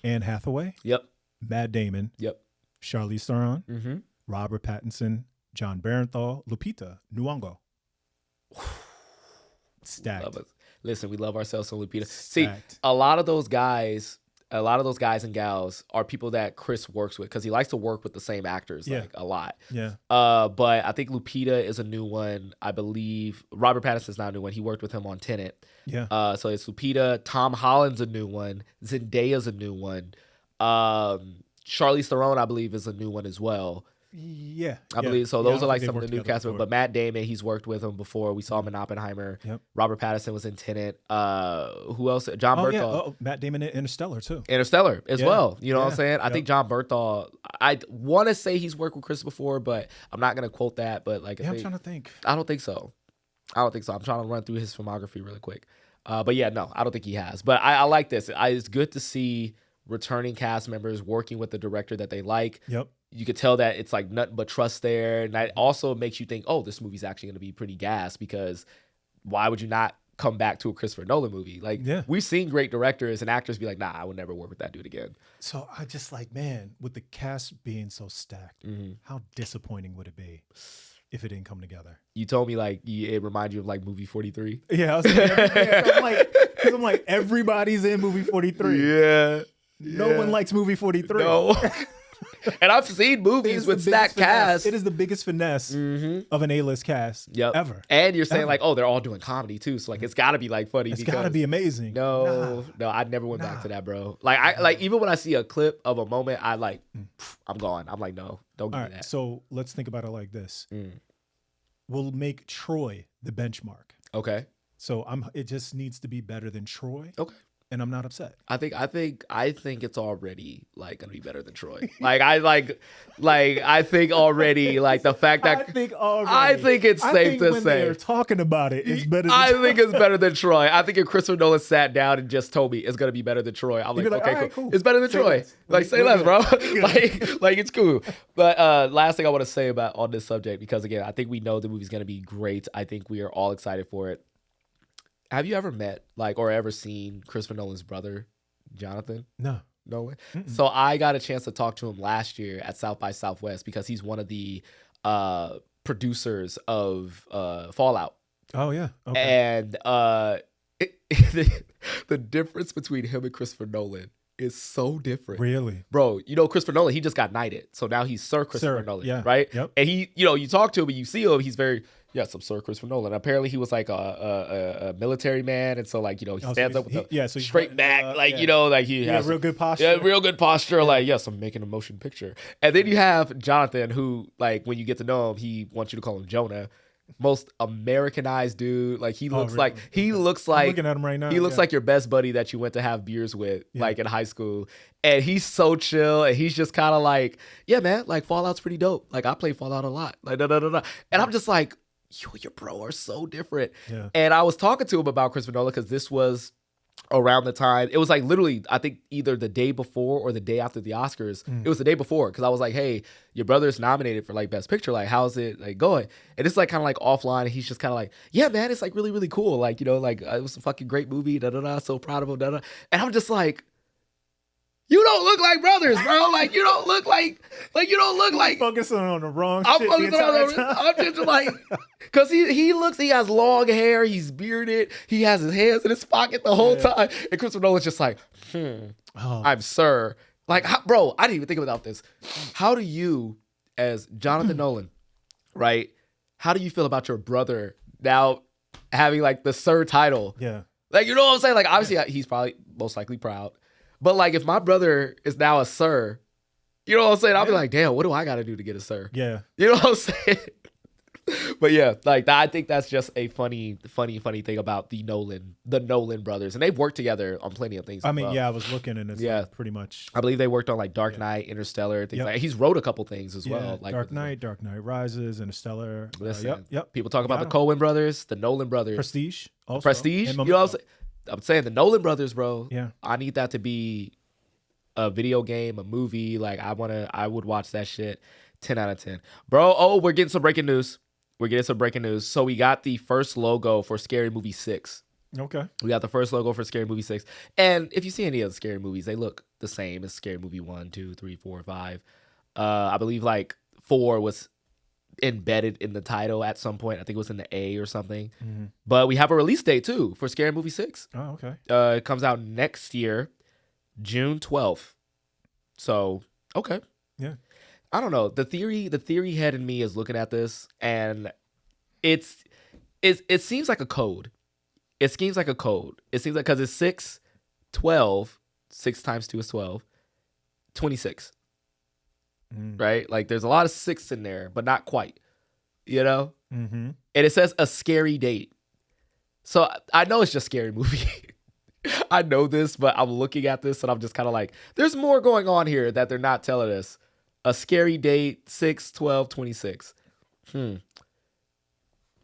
Anne Hathaway. Yep. Matt Damon. Yep. Charlize Theron. Robert Pattinson. John Barenthal. Lupita Nyong'o. Stacked. Listen, we love ourselves some Lupita. See, a lot of those guys and gals are people that Chris works with because he likes to work with the same actors like a lot. Yeah. But I think Lupita is a new one. I believe Robert Pattinson's not a new one. He worked with him on Tenet. Yeah. So it's Lupita. Tom Holland's a new one. Zendaya's a new one. Charlize Theron, I believe, is a new one as well. Yeah. I believe so. Those are like some of the new cast. But Matt Damon, he's worked with him before. We saw him in Oppenheimer. Yep. Robert Pattinson was in Tenet. Who else? John Berthal. Yeah. Oh, Matt Damon in Interstellar too. Interstellar as well. You know what I'm saying? I think John Berthal, I want to say he's worked with Chris before, but I'm not going to quote that. But like, I'm trying to think. I don't think so. I'm trying to run through his filmography really quick. But yeah, no, I don't think he has. But I like this. It's good to see returning cast members working with the director that they like. Yep. You could tell that it's like nothing but trust there. And that also makes you think, oh, this movie's actually going to be pretty gas, because why would you not come back to a Christopher Nolan movie? Like, we've seen great directors and actors be like, nah, I would never work with that dude again. So I just like, man, with the cast being so stacked, how disappointing would it be if it didn't come together? You told me like it reminded you of like movie 43. Yeah, I was I'm like, everybody's in movie 43. Yeah. No one likes movie 43. No. And I've seen movies with stacked cast. It is the biggest finesse of an A-list cast ever. And you're saying like, oh, they're all doing comedy too, so like it's got to be like funny. It's got to be amazing. No, I never went back to that, bro. Like even when I see a clip of a moment, I like, I'm gone. I'm like, no, don't give me that. So let's think about it like this. We'll make Troy the benchmark. Okay. So it just needs to be better than Troy. Okay. And I'm not upset. I think it's already like gonna be better than Troy. I think already like the fact that I think it's safe to when say they're talking about it, it's better. I think it's better than Troy. I think if Christopher Nolan sat down and just told me it's gonna be better than Troy, I'm like, okay, right, cool. It's better than Troy. Less. Like say less, bro. like it's cool. But last thing I want to say about on this subject, because again, I think we know the movie's gonna be great. I think we are all excited for it. Have you ever met or ever seen Christopher Nolan's brother, Jonathan? No. Nolan? So I got a chance to talk to him last year at South by Southwest because he's one of the producers of Fallout. Oh, yeah. Okay. And the difference between him and Christopher Nolan is so different. Really? Bro, Christopher Nolan, he just got knighted. So now he's Sir Christopher Nolan, right? Yep. And he, you talk to him and you see him, he's very... Yes, I'm Sir Christopher Nolan. Apparently, he was like a military man, and so like he stands up with the straight back, he has real good posture. Yeah, real good posture. Like, yes, I'm making a motion picture. And then you have Jonathan, who like when you get to know him, he wants you to call him Jonah. Most Americanized dude. Like he looks like I'm looking at him right now. He looks like your best buddy that you went to have beers with, like in high school. And he's so chill, and he's just kind of like, yeah, man, like Fallout's pretty dope. Like I play Fallout a lot. Like And I'm just like, you and your bro are so different. Yeah. And I was talking to him about Christopher Nolan because this was around the time. It was like literally, I think either the day before or the day after the Oscars. It was the day before because I was like, hey, your brother's nominated for like Best Picture. Like, how's it like going? And it's like kind of like offline. And he's just kind of like, yeah, man, it's like really, really cool. Like, it was a fucking great movie. So proud of him. And I'm just like, you don't look like brothers, bro. Like you don't look like focusing on the wrong I'm shit. focusing on I'm just like, because he has long hair, he's bearded, he has his hands in his pocket the whole time, and Christopher Nolan's just like, I'm Sir. Like, bro, I didn't even think about this. How do you, as Jonathan Nolan, right? How do you feel about your brother now having like the Sir title? Yeah, like you know what I'm saying? Like obviously he's probably most likely proud. But like, if my brother is now a Sir, you know what I'm saying? I'll be like, damn, what do I got to do to get a Sir? Yeah. You know what I'm saying? But yeah, like I think that's just a funny thing about the Nolan brothers, and they've worked together on plenty of things. I mean, I was looking, and it's like pretty much. I believe they worked on like Dark Knight, Interstellar, things like. He's wrote a couple things as well, like Dark Knight Rises, Interstellar. Listen, Yep. People talk about the Coen brothers, the Nolan brothers, Prestige. Also. Prestige. You know what I'm saying? I'm saying the Nolan brothers, bro. Yeah. I need that to be a video game, a movie. Like I would watch that shit 10 out of 10. Bro, we're getting some breaking news. So we got the first logo for Scary Movie 6. Okay. We got the first logo for Scary Movie 6. And if you see any of the Scary Movies, they look the same as Scary Movie 1, 2, 3, 4, 5. I believe like 4 was embedded in the title at some point. I think it was in the A or something. Mm-hmm. But we have a release date too for Scary Movie 6. Oh, okay. It comes out next year, June 12th. So, okay. Yeah. I don't know. The theory head in me is looking at this, and it seems like a code. It seems like because it's 6, 12, 6 times 2 is 12, 26. Right? Like there's a lot of 6 in there, but not quite, Mm-hmm. And it says a scary date. So I know it's just Scary Movie. I know this, but I'm looking at this and I'm just kind of like, there's more going on here that they're not telling us. A scary date, 6, 12, 26.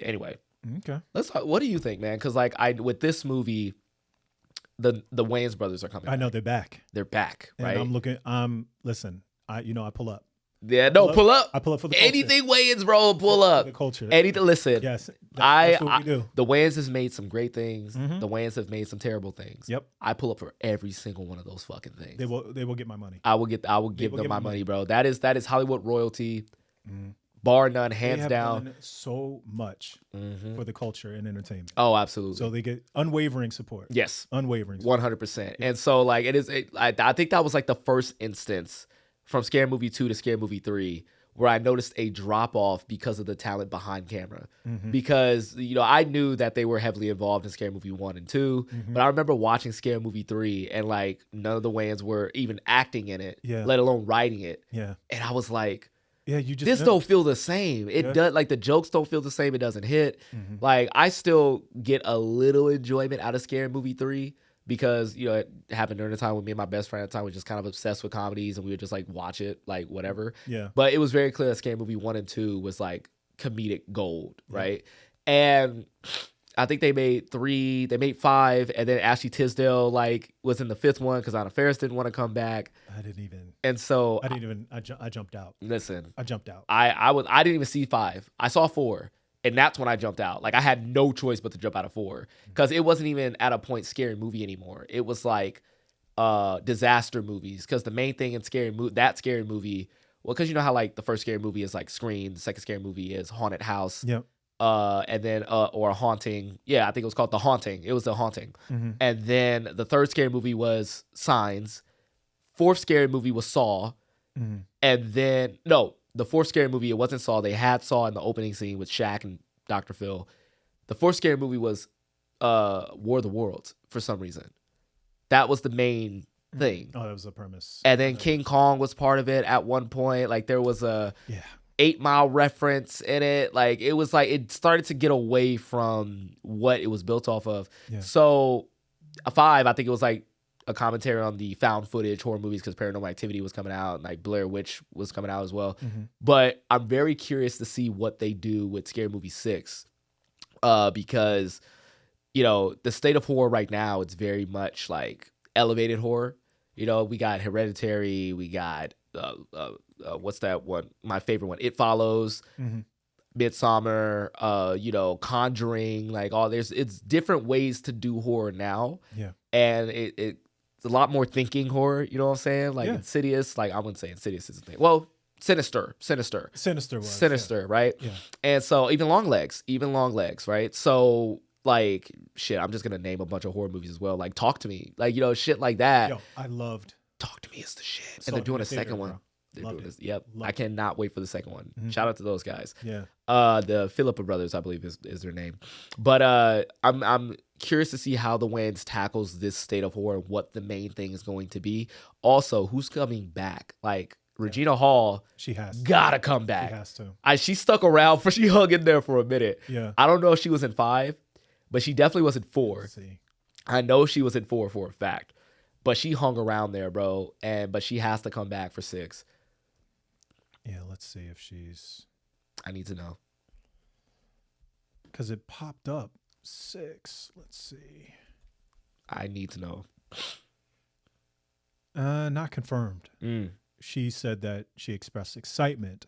Anyway. Okay. Let's talk. What do you think, man? Because like with this movie, the Wayans brothers are coming. I know back. they're back. They're back, right? And I'm looking. Listen. I pull up. Yeah, no, pull up. I pull up for the culture. Anything Wayans, bro, pull up. The culture. Anything. Listen. Yes. That's what we do. The Wayans has made some great things. Mhm. The Wayans have made some terrible things. Yep. I pull up for every single one of those fucking things. They will get my money. I will give them my money, bro. That is Hollywood royalty, Mhm. bar none, They hands have down. done so much Mhm. for the culture and entertainment. Oh, absolutely. So they get unwavering support. Yes, Unwavering support. 100%. And so like I think that was like the first instance from Scary Movie 2 to Scary Movie 3 where I noticed a drop off because of the talent behind camera. Mhm. Because, I knew that they were heavily involved in Scary Movie 1 and 2, but I remember watching Scary Movie 3 and like none of the Wayans were even acting in it, Yeah. let alone writing it. Yeah. And I was like, Yeah. You just this know. don't feel the same. It Yeah. does, like the jokes don't feel the same. It doesn't hit. Mhm. Like I still get a little enjoyment out of Scary Movie 3 because it happened during the time when me and my best friend at the time were just kind of obsessed with comedies and we would just like watch it like whatever. Yeah. But it was very clear that Scary Movie 1 and 2 was like comedic gold, right? And I think they made 5, and then Ashley Tisdale like was in the 5th one because Anna Faris didn't want to come back, I didn't even. and so I jumped out. listen, I jumped out. I didn't even see 5. I saw 4. And that's when I jumped out. Like I had no choice but to jump out of 4 because it wasn't even at a point scary movie anymore. It was like disaster movies because the main thing in that scary movie, well, because you know how like the first scary movie is like Scream, the second scary movie is Haunted House, Yep. and then or a Haunting. Yeah, I think it was called The Haunting. It was The Haunting, Mhm. and then the third scary movie was Signs. Fourth scary movie was Saw, Mhm. and then no. The fourth scary movie, it wasn't Saw. They had Saw in the opening scene with Shaq and Dr. Phil. The fourth scary movie was War of the Worlds for some reason. That was the main thing. Oh, that was the premise. And then King Kong was part of it at one point. Like there was a Yeah. 8 Mile reference in it. Like it was like it started to get away from what it was built off of. Yeah. So 5, I think it was like a commentary on the found footage horror movies because Paranormal Activity was coming out and like Blair Witch was coming out as well. Mhm. But I'm very curious to see what they do with Scary Movie 6 because, the state of horror right now, it's very much like elevated horror. We got Hereditary, we got, what's that one? My favorite one, It Follows, Mhm. Midsommar, Conjuring, like it's different ways to do horror now. Yeah. And it's a lot more thinking horror, you know what I'm saying? Like Yeah. Insidious, like I wouldn't say Insidious is the thing. Well, Sinister, Sinister was. Sinister, right? Yeah. And so even long legs, right? So like shit, I'm just gonna name a bunch of horror movies as well. Like Talk to Me, like shit like that. Yo, I loved. Talk to Me is the shit, Saw and they're it in doing the a second theater, one. bro. They're Loved doing it. this. Yep, Loved I cannot wait for the second one. Mhm. Shout out to those guys. Yeah. The Philippa brothers, I believe is their name. But I'm curious to see how the Wayans tackles this state of horror, what the main thing is going to be. Also, who's coming back? Like Regina Hall She has. gotta come back. She has to. She stuck around she hung in there for a minute. Yeah. I don't know if she was in 5, but she definitely was in 4. Let's see. I know she was in 4 for a fact. But she hung around there, bro. But she has to come back for 6. Yeah. Let's see if she's. I need to know. Because it popped up 6. Let's see. I need to know. Not confirmed. Mm. She said that she expressed excitement,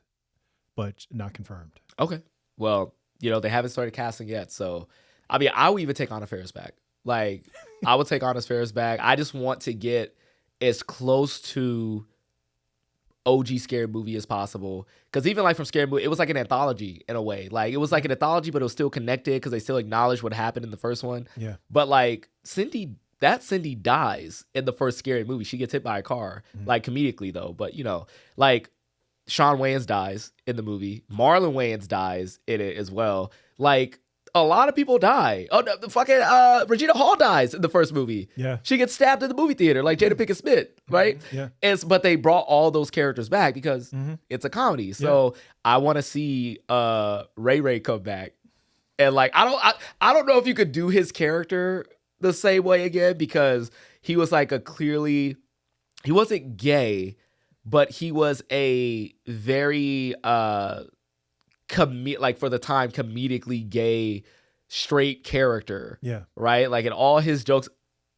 but not confirmed. Okay. Well, they haven't started casting yet. So, I mean, I would even take Anna Faris back. Like, I would take Anna Faris back. I just want to get as close to OG Scary Movie as possible. Because even like from Scary Movie, it was like an anthology in a way. Like, it was like an anthology, but it was still connected because they still acknowledged what happened in the first one. Yeah. But like, Cindy dies in the first Scary Movie. She gets hit by a car, like comedically though. But like Sean Wayans dies in the movie. Marlon Wayans dies in it as well. Like a lot of people die. Oh, no, the fucking Regina Hall dies in the first movie. Yeah. She gets stabbed in the movie theater, like Jada Pinkett Smith, right? Yeah. But they brought all those characters back because it's a comedy. So I want to see Ray Ray come back, and like I don't know if you could do his character the same way again because he was like he wasn't gay, but he was a very like for the time comedically gay straight character. Yeah. Right? Like in all his jokes,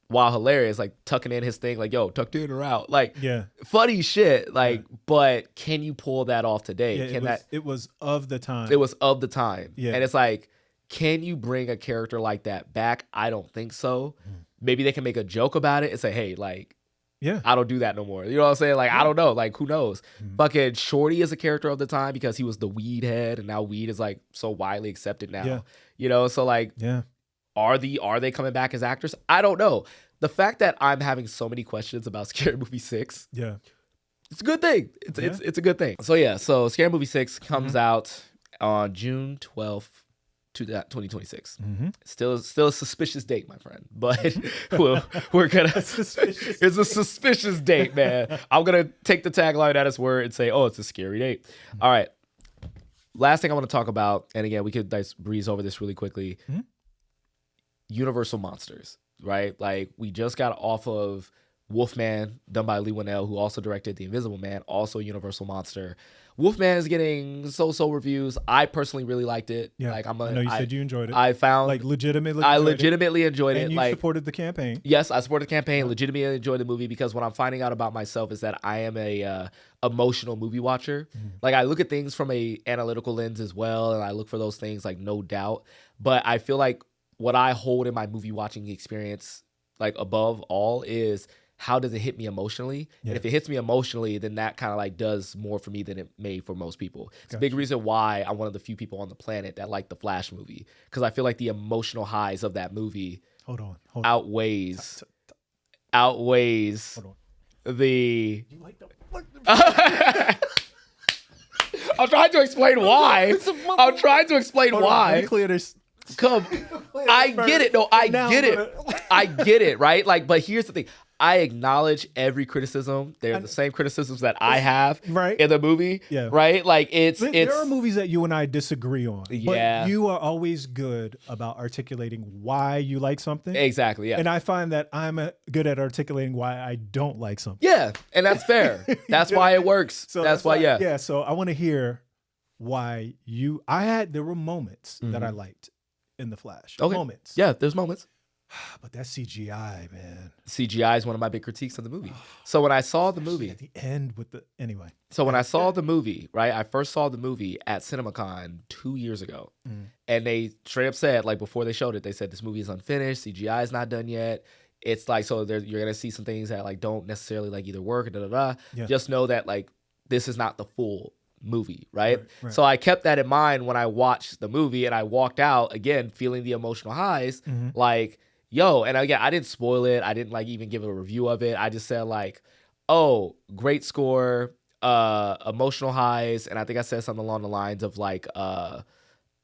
while hilarious, like tucking in his thing, like, yo, tucked in or out, like, Yeah. funny shit, like, but can you pull that off today? Yeah, it was of the time. It was of the time. Yeah. And it's like, can you bring a character like that back? I don't think so. Maybe they can make a joke about it and say, hey, like, Yeah. I don't do that no more. You know what I'm saying? Like, I don't know. Like, who knows? Fucking Shorty is a character of the time because he was the weed head, and now weed is like so widely accepted now. Yeah. You know, so like, Yeah. are they coming back as actors? I don't know. The fact that I'm having so many questions about Scary Movie 6, Yeah. it's a good thing. It's a good thing. So yeah, so Scary Movie 6 comes out on June 12th, 2026. Still a suspicious date, my friend. But we're gonna it's a suspicious date, man. I'm gonna take the tagline at its word and say, oh, it's a scary date. All right. Last thing I want to talk about, and again, we could breeze over this really quickly. Universal Monsters, right? Like, we just got off of Wolfman, done by Lee Winnell, who also directed The Invisible Man, also Universal Monster. Wolfman is getting so reviews. I personally really liked it. Yeah. Like, I know you said you enjoyed it. I found like legitimately. I legitimately enjoyed it. And you like, supported the campaign. yes, I supported the campaign. Legitimately enjoyed the movie because what I'm finding out about myself is that I am a emotional movie watcher. Like, I look at things from a analytical lens as well, and I look for those things, like, no doubt. But I feel like what I hold in my movie watching experience, like, above all, is how does it hit me emotionally? Yeah. And if it hits me emotionally, then that kind of like does more for me than it may for most people. It's a big reason why I'm one of the few people on the planet that like the Flash movie, because I feel like the emotional highs of that movie Hold on. outweighs Hold on. the. You like the I'm trying to explain why. I'm trying to explain Hold on, let why. me clear this. Come, I get it. No, I get it. I get it, right? Like, but here's the thing. I acknowledge every criticism. They're the same criticisms that I have in the movie. Yeah. Right? Like, There are movies that you and I disagree on. Yeah. But you are always good about articulating why you like something. Exactly. Yeah. And I find that I'm good at articulating why I don't like something. Yeah. And that's fair. That's why it works. So that's why, yeah. Yeah. So I want to hear why there were moments that I liked in The Flash. Okay. Moments. Yeah. There's moments. But that CGI, man. CGI is one of my big critiques of the movie. So when I saw the movie, At the end with the anyway. So when I saw the movie, right, I first saw the movie at CinemaCon 2 years ago. And they straight up said, like, before they showed it, they said this movie is unfinished, CGI is not done yet. It's like, so you're gonna see some things that like don't necessarily like either work or Yeah. Just know that like this is not the full movie, right? Right. So I kept that in mind when I watched the movie, and I walked out again feeling the emotional highs, like, yo, and again, I didn't spoil it. I didn't like even give a review of it. I just said like, oh, great score, emotional highs, and I think I said something along the lines of like, I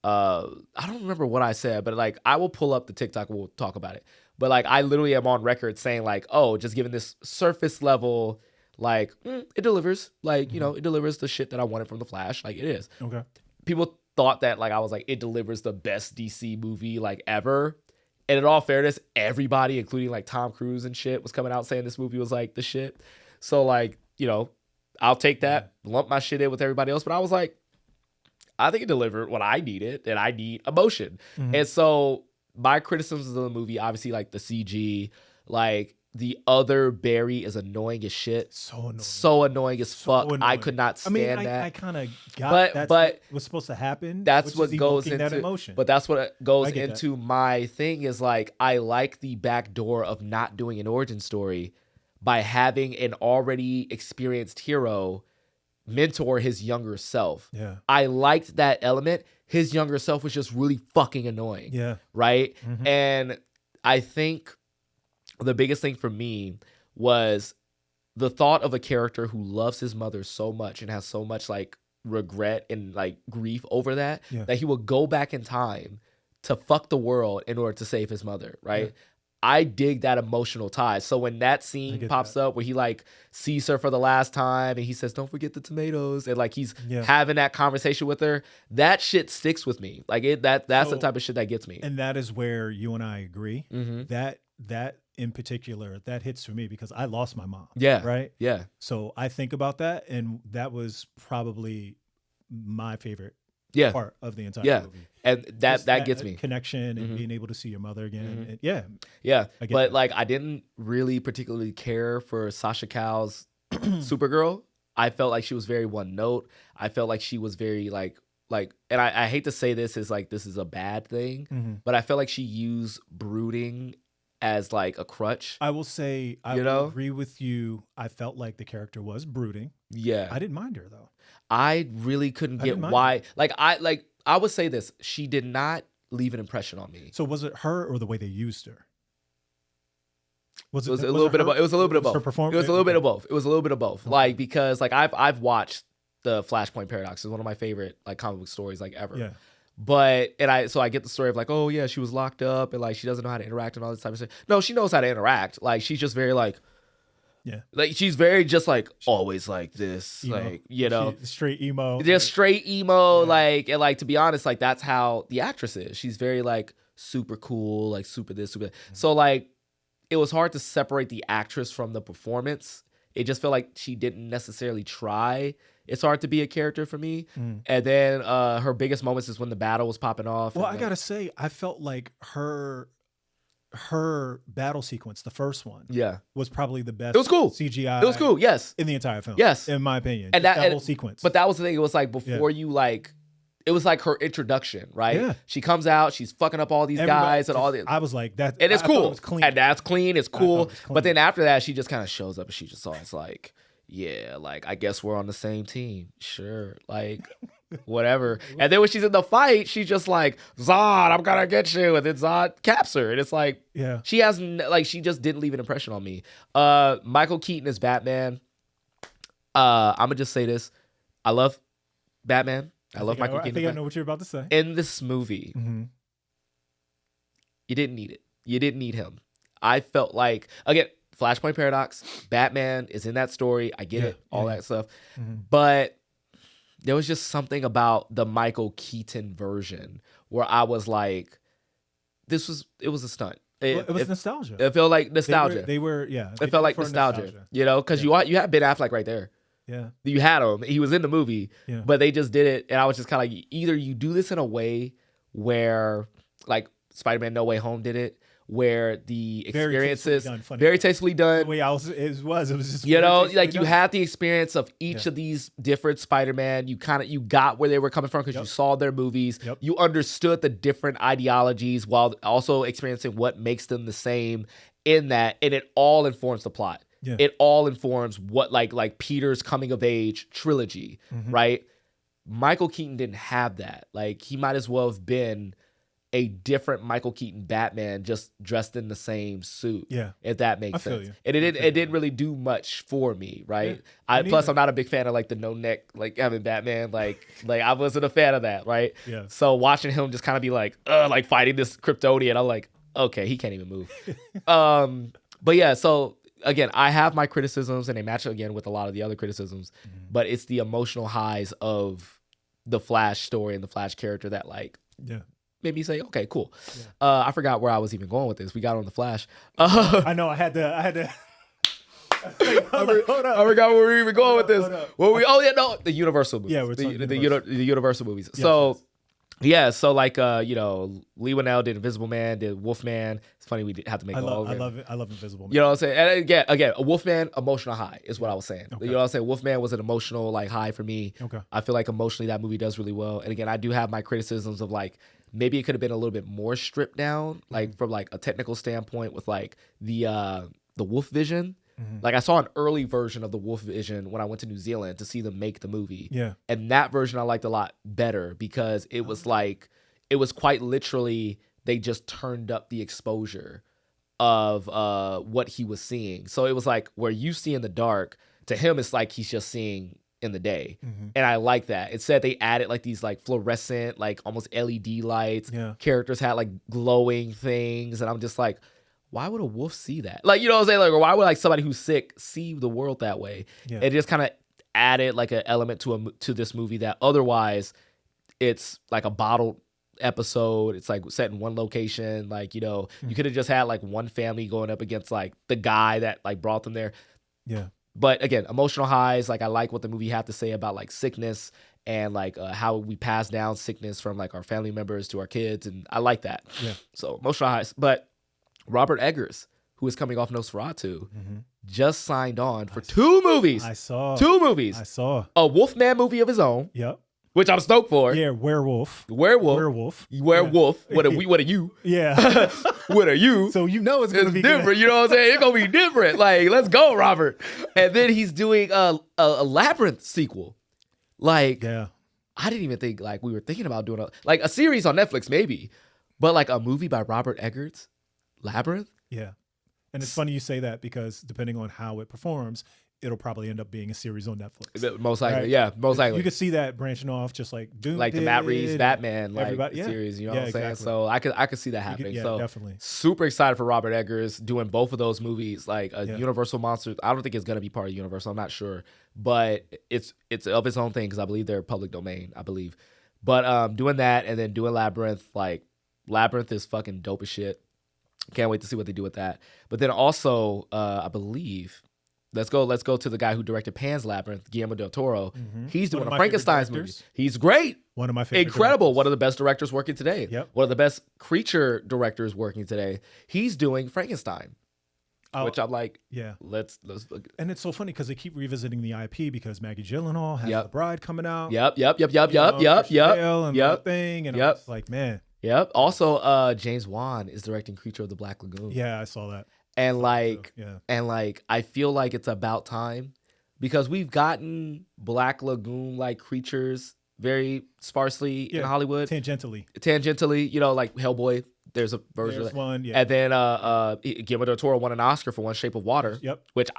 don't remember what I said, but like, I will pull up the TikTok and we'll talk about it. But like, I literally am on record saying like, oh, just given this surface level, like, it delivers, like, you know, it delivers the shit that I wanted from The Flash, like it is. Okay. People thought that like I was like, it delivers the best DC movie like ever. And in all fairness, everybody, including like Tom Cruise and shit, was coming out saying this movie was like the shit. So like, you know, I'll take that, lump my shit in with everybody else. But I was like, I think it delivered what I needed, and I need emotion. And so my criticisms of the movie, obviously like the CG, like the other Barry is annoying as shit. So annoying as fuck. annoying. I could not stand that. I kind of got But what was supposed to happen. That's which what is goes evoking into that emotion. But that's what goes I get into my thing is like, I like the back door of not doing an origin story by having an already experienced hero mentor his younger self. Yeah. I liked that element. His younger self was just really fucking annoying. Yeah. Right? And I think the biggest thing for me was the thought of a character who loves his mother so much and has so much like regret and like grief over that, that he will go back in time to fuck the world in order to save his mother, right? I dig that emotional tie. So when that scene pops up where he like sees her for the last time and he says, don't forget the tomatoes, and like he's having that conversation with her, that shit sticks with me. Like that's the type of shit that gets me. And that is where you and I agree. That in particular, that hits for me because I lost my mom. Yeah. Right? Yeah. So I think about that, and that was probably my favorite Yeah. part of the entire Yeah. movie. And Just that gets me. connection and Mhm. being able to see your mother again. Mhm. And yeah, Yeah. I get But that. like I didn't really particularly care for Sasha Cal's Supergirl. I felt like she was very one note. I felt like she was very like and I hate to say this is like this is a bad thing, Mhm. but I felt like she used brooding as like a crutch. I will say I You will know? agree with you. I felt like the character was brooding. Yeah. I didn't mind her though. I really couldn't I get didn't mind why I would say this. She did not leave an impression on me. So was it her or the way they used her? It was a little bit of both. It was a little bit of both. Her It performance. was a little bit of both. It was a little bit of both. Like because like I've watched the Flashpoint Paradox. It's one of my favorite like comic book stories like ever. Yeah. But so I get the story of like, oh yeah, she was locked up and like she doesn't know how to interact and all this type of stuff. No, she knows how to interact. Like she's just very like Yeah. like she's very just like always like this. Emo. Like, you know. Straight emo. Just straight emo, Yeah. like and like to be honest, like that's how the actress is. She's very like super cool, like super this, super that. So like it was hard to separate the actress from the performance. It just felt like she didn't necessarily try. It's hard to be a character for me. Mm. And then her biggest moments is when the battle was popping off. Well, and, I like, gotta say, I felt like her battle sequence, the first one, yeah, was probably the best. it was cool. CGI. It was cool. Yes, in the entire film. Yes. in my opinion, And Just that- whole sequence. but that was the thing. It was like before you like. It was like her introduction, right? Yeah. She comes out, she's fucking up all these guys and all the. I was like that, And it's I thought cool. It was clean. And that's clean. It's thought cool. it was clean. But then after that, she just kind of shows up and she just saw it's like, yeah, like I guess we're on the same team. Sure. Like, whatever. And then when she's in the fight, she's just like, Zod, I'm gonna get you. And then Zod caps her. And it's like, Yeah. she has like she just didn't leave an impression on me. Michael Keaton is Batman. I'm gonna just say this. I love Batman. I love Michael Keaton. I think I know what you're about to say. In this movie, Mhm. you didn't need it. You didn't need him. I felt like, again, Flashpoint Paradox, Batman is in that story. I get Yeah, it, all yeah, that stuff. Mhm. But there was just something about the Michael Keaton version where I was like, it was a stunt. Well, it was nostalgia. It felt like nostalgia. They were yeah. they It felt did like for nostalgia, you know, because you had Ben Affleck right there. Yeah. You had him. He was in the movie, Yeah. but they just did it. And I was just kind of like, either you do this in a way where, like Spider-Man No Way Home did it, where the Very experiences, tastefully done, funny. very tastefully done. The way it was just You very know, tastefully like you done. had the experience of each Yeah. of these different Spider-Man. You got where they were coming from because you Yep. saw their movies. Yep. You understood the different ideologies while also experiencing what makes them the same in that. And it all informs the plot. Yeah. It all informs what like Peter's coming of age trilogy, Mhm. right? Michael Keaton didn't have that. Like he might as well have been a different Michael Keaton Batman, just dressed in the same suit. Yeah. If that makes I feel sense. you. And I it feel didn't really do much for me, right? Yeah. Plus neither. I'm not a big fan of like the no neck, like having Batman, like I wasn't a fan of that, right? Yeah. So watching him just kind of be like fighting this Kryptonian, I'm like, okay, he can't even move. But yeah, so again, I have my criticisms and they match again with a lot of the other criticisms, but it's the emotional highs of the Flash story and the Flash character that like Yeah. made me say, okay, cool. I forgot where I was even going with this. We got on the Flash. I know. I had to. Hold up. I forgot where we were even going with this. Hold up. The Universal movies. Yeah, we're talking the Universal. Universal movies. Yes, So yes. yeah, so like Lee Winnell did Invisible Man, did Wolfman. It's funny we have to make I it all love. over. I love it. I love Invisible Man. You know what I'm saying? And again, a Wolfman emotional high is what I was saying. Okay. You know what I'm saying? Wolfman was an emotional like high for me. Okay. I feel like emotionally that movie does really well. And again, I do have my criticisms of like maybe it could have been a little bit more stripped down, like from like a technical standpoint with like the Wolf Vision. Like I saw an early version of the Wolf Vision when I went to New Zealand to see them make the movie. Yeah. And that version I liked a lot better because it was like it was quite literally they just turned up the exposure of what he was seeing. So it was like where you see in the dark, to him it's like he's just seeing in the day. And I like that. Instead they added like these like fluorescent, like almost LED lights. Yeah. Characters had like glowing things. And I'm just like, why would a wolf see that? Like, you know what I'm saying? Like, or why would like somebody who's sick see the world that way? Yeah. It just kind of added like an element to this movie that otherwise it's like a bottled episode. It's like set in one location. Like, you know, you could have just had like one family going up against like the guy that like brought them there. Yeah. But again, emotional highs. Like I like what the movie had to say about like sickness and like how we pass down sickness from like our family members to our kids, and I like that. Yeah. So emotional highs. But Robert Eggers, who is coming off Nosferatu, just signed on for 2 movies. I saw. 2 movies. I saw. A Wolfman movie of his own, Yep. which I'm stoked for. Yeah, werewolf. Werewolf. Yeah. What are you? Yeah. What are you? So you know it's gonna be different. good. You know what I'm saying? It's gonna be different. Like, let's go, Robert. And then he's doing a Labyrinth sequel. Like, Yeah. I didn't even think like we were thinking about doing a series on Netflix, maybe, but like a movie by Robert Eggers, Labyrinth. Yeah. And it's funny you say that because depending on how it performs, it'll probably end up being a series on Netflix. Most likely, Right. yeah, most likely. You could see that branching off just like Doom Like the did, Matt Reeves Batman like everybody- yeah. series, you know Yeah, what I'm saying? exactly. So I could see that happening. yeah, So definitely. super excited for Robert Eggers doing both of those movies. Like a Yeah. Universal Monsters. I don't think it's gonna be part of Universal. I'm not sure, but it's of its own thing because I believe they're public domain. I believe, but doing that and then doing Labyrinth. Like Labyrinth is fucking dope as shit. Can't wait to see what they do with that. But then also, I believe. Let's go to the guy who directed Pan's Labyrinth, Guillermo del Toro. He's doing One of a my favorite Frankenstein's movie. directors. He's great. One of my favorite. Incredible. directors. One of the best directors working today. Yep. One of the best creature directors working today. He's doing Frankenstein, Oh, which I'm like, yeah. let's look. And it's so funny because they keep revisiting the IP because Maggie Gyllenhaal has Yep. The Bride coming out. Yep. you know, Christian Bale and Yep. the thing. And Yep. I was like, man, Yep. Also, James Wan is directing Creature of the Black Lagoon. yeah, I saw that. And like, Yeah. I feel like it's about time because we've gotten Black Lagoon like creatures very sparsely in Yeah. Hollywood. Tangentially. You know, like Hellboy. There's a version There's of that. one. Yeah. And then Guillermo del Toro won an Oscar for One Shape of Water. Yep. Which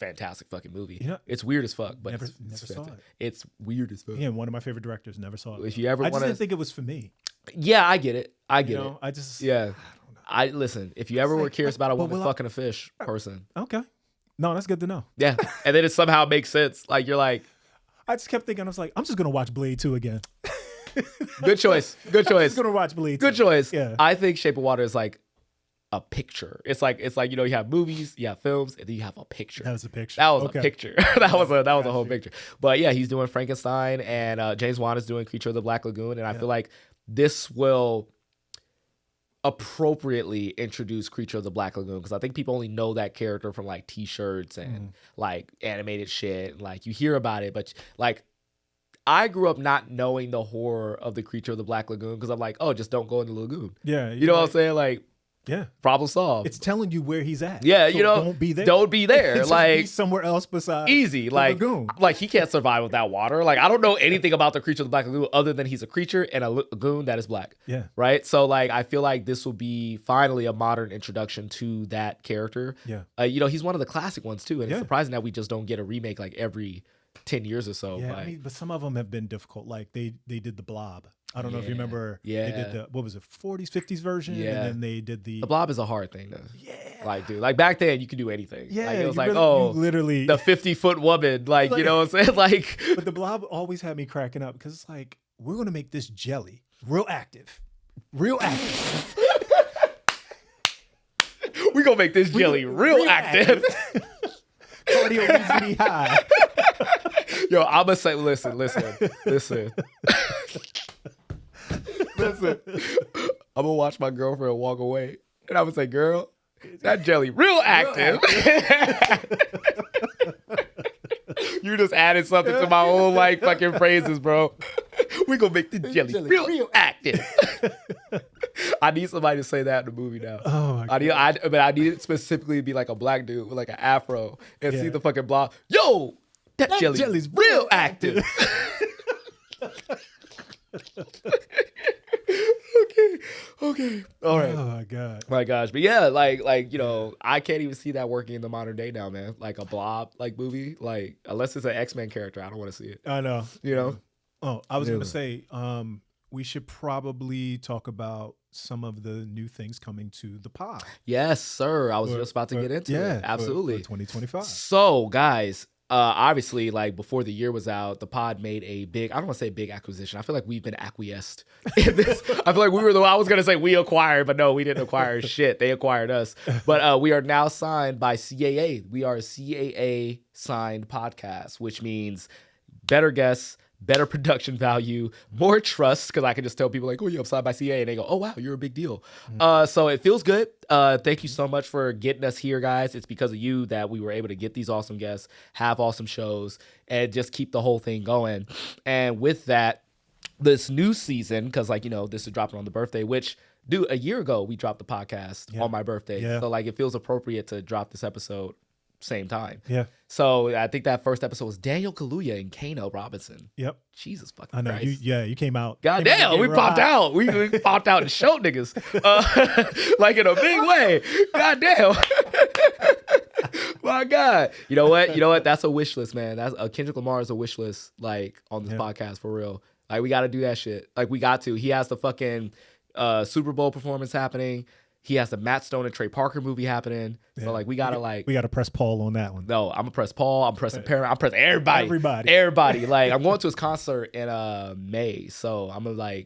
fantastic fucking movie. You know- It's weird as fuck, but Never it's saw fantastic. it. It's weird as fuck. Yeah, one of my favorite directors. Never saw it. If you ever I just wanna- didn't think it was for me. Yeah, I get it. I get You it. know, I just Yeah. I listen. If you ever were like, curious about a but woman will I- fucking a fish person, Okay. No, that's good to know. yeah, and then it somehow makes sense. Like you're like, I just kept thinking, I was like, I'm just gonna watch Blade 2 again. good choice, good I'm choice, just gonna watch Blade 2. good choice. Yeah. I think Shape of Water is like a picture. It's like you know you have movies, you have films, and then you have a picture. That was a picture. That was Okay. a picture. that was a whole picture. But yeah, he's doing Frankenstein, and James Wan is doing Creature of the Black Lagoon, and I feel like this will appropriately introduce Creature of the Black Lagoon because I think people only know that character from like T-shirts and like animated shit. Like you hear about it, but like I grew up not knowing the horror of the Creature of the Black Lagoon because I'm like, oh, just don't go in the lagoon. Yeah. You know what I'm saying? Like Yeah. problem solved. It's telling you where he's at. Yeah, So you know, don't be there. Don't be there. Just like be somewhere else besides easy. the Like lagoon. he can't survive without water. Like I don't know anything about the Creature of the Black Lagoon other than he's a creature and a lagoon that is black. Yeah. Right. So like I feel like this will be finally a modern introduction to that character. Yeah. You know, he's one of the classic ones too, and Yeah. it's surprising that we just don't get a remake like every 10 years or so. Yeah, but I mean, but some of them have been difficult. Like they did the Blob. I don't know if you remember. Yeah. They did the what was it, 40s, 50s version, Yeah. and then they did the. the Blob is a hard thing to like dude. Like back then you could do anything. Yeah, Like, it was you like, really- oh, you literally. the 50-foot woman. Like, you know what I'm saying? Like But the Blob always had me cracking up because it's like we're gonna make this jelly real active. we gonna make this jelly real active. Cardio obesity high. Yo, I'm gonna say, listen. I'm gonna watch my girlfriend walk away, and I'm gonna say, "Girl, that jelly real active." You just added something to my own like fucking phrases, bro. We gonna make this jelly real active. I need somebody to say that in the movie now. Oh my I need it specifically to be like a black dude with like an afro and see the fucking Blob. Yo, that jelly's real active. Okay. All right. Oh my god. My gosh. But yeah, like, you know, I can't even see that working in the modern day now, man. Like a Blob like movie. Like, unless it's an X-Men character, I don't want to see it. I know. You know? Oh, I was Yeah. gonna say, we should probably talk about some of the new things coming to the pod. Yes, sir. I was just about to get into it. for Absolutely. 2025. So, guys, obviously, like before the year was out, the pod made a big, I don't want to say big acquisition. I feel like we've been acquiesced in this. I feel like we were I was going to say we acquired, but no, we didn't acquire shit. They acquired us. But we are now signed by CAA. We are a CAA signed podcast, which means better guests, better production value, more trust, because I can just tell people like, oh, you're signed by CA, and they go, oh, wow, you're a big deal. So it feels good. Thank you so much for getting us here, guys. It's because of you that we were able to get these awesome guests, have awesome shows, and just keep the whole thing going. And with that, this new season, because like, this is dropping on the birthday, which, dude, a year ago, we dropped the podcast on my birthday. Yeah. So like, it feels appropriate to drop this episode same time. Yeah. So I think that first episode was Daniel Kaluuya and Kano Robinson. Yep. Jesus fucking I know. Christ. You came out. God damn, we popped out. We popped out and showed niggas. Like in a big way. God damn. My God. You know what? That's a wish list, man. That's Kendrick Lamar is a wish list, like, on this podcast for real. Like, we got to do that shit. Like, we got to. He has the fucking Super Bowl performance happening. He has the Matt Stone and Trey Parker movie happening. So like we gotta press Paul on that one. No, I'm gonna press Paul. I'm pressing Parent. I'm pressing everybody. Everybody. Like I'm going to his concert in May. So I'm gonna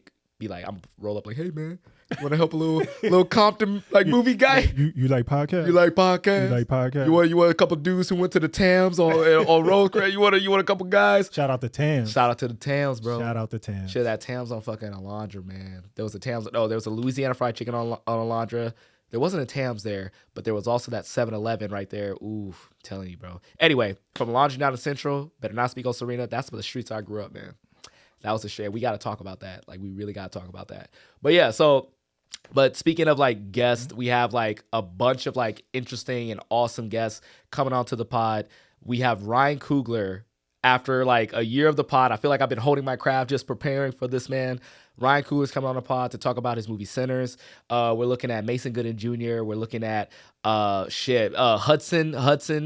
I'm roll up like, hey man, you wanna help a little Compton movie guy? You like podcasts? You like podcasts? You like podcasts? You want a couple dudes who went to the Tams on Rosecrest? You want a couple guys? Shout out to Tams. Shout out to the Tams, bro. Shout out to Tams. Shit, that Tams on fucking Alondra, man. There was a Tams. No, there was a Louisiana fried chicken on Alondra. There wasn't a Tams there, but there was also that 7-Eleven right there. Ooh, I'm telling you, bro. Anyway, from Alondra down to Central, better not speak on Serena. That's the streets I grew up, man. That was a shit. We got to talk about that. Like, we really got to talk about that. But yeah, but speaking of like guests, we have like a bunch of like interesting and awesome guests coming onto the pod. We have Ryan Coogler. After like a year of the pod, I feel like I've been holding my craft just preparing for this man. Ryan Coogler's coming on the pod to talk about his movie Sinners. We're looking at Mason Gooding Jr. We're looking at Hudson,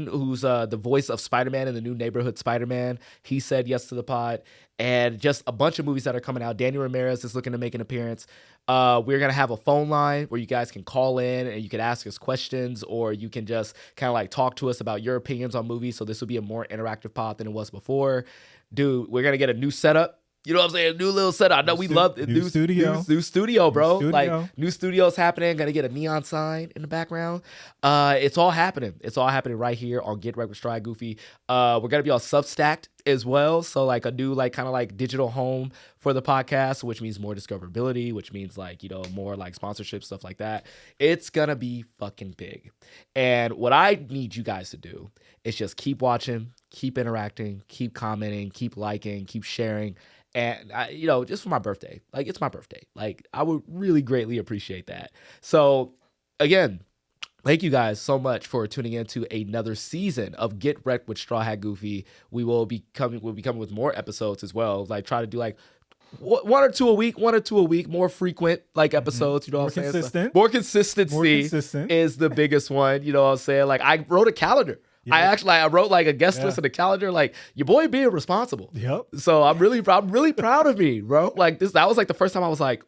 who's the voice of Spider-Man in the new Neighborhood Spider-Man. He said yes to the pod. And just a bunch of movies that are coming out. Daniel Ramirez is looking to make an appearance. We're going to have a phone line where you guys can call in and you can ask us questions, or you can just kind of like talk to us about your opinions on movies. So this will be a more interactive pod than it was before. Dude, we're going to get a new setup. You know what I'm saying? New little setup. I know we love it. New studio. New studio, bro. New studio. Like, new studio's happening. Gonna get a neon sign in the background. It's all happening. It's all happening right here on Get Right with Stride Goofy. We're gonna be on Substack as well. So like a new like kind of like digital home for the podcast, which means more discoverability, which means like, more like sponsorship, stuff like that. It's gonna be fucking big. And what I need you guys to do is just keep watching, keep interacting, keep commenting, keep liking, keep sharing. And, just for my birthday, like, it's my birthday. Like, I would really greatly appreciate that. So, again, thank you guys so much for tuning in to another season of Get Wrecked with Straw Hat Goofy. We'll be coming with more episodes as well. Like, try to do, like, one or two a week, more frequent, like, episodes, you know what I'm saying? Consistent. More consistency is the biggest one, you know what I'm saying? Like, I wrote a calendar. Yeah. I wrote like a guest list in the calendar, like, your boy being responsible. Yep. So I'm really proud of me, bro. Like that was like the first time I was like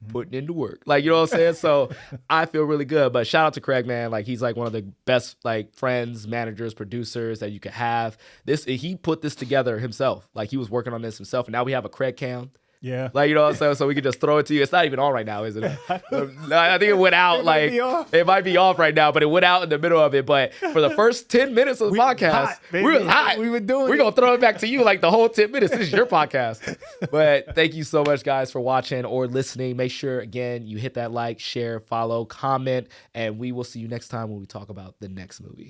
putting into work. Like, you know what I'm saying? So I feel really good. But shout out to Craig, man. Like, he's like one of the best like friends, managers, producers that you could have. He put this together himself. Like, he was working on this himself. And now we have a Craig cam. Yeah. Like, you know what I'm saying? So we can just throw it to you. It's not even on right now, is it? I think it went out. It might be off right now, but it went out in the middle of it. But for the first 10 minutes of the podcast, we were hot. We were doing We're going to throw it back to you like the whole 10 minutes. This is your podcast. But thank you so much, guys, for watching or listening. Make sure, again, you hit that like, share, follow, comment, and we will see you next time when we talk about the next movie.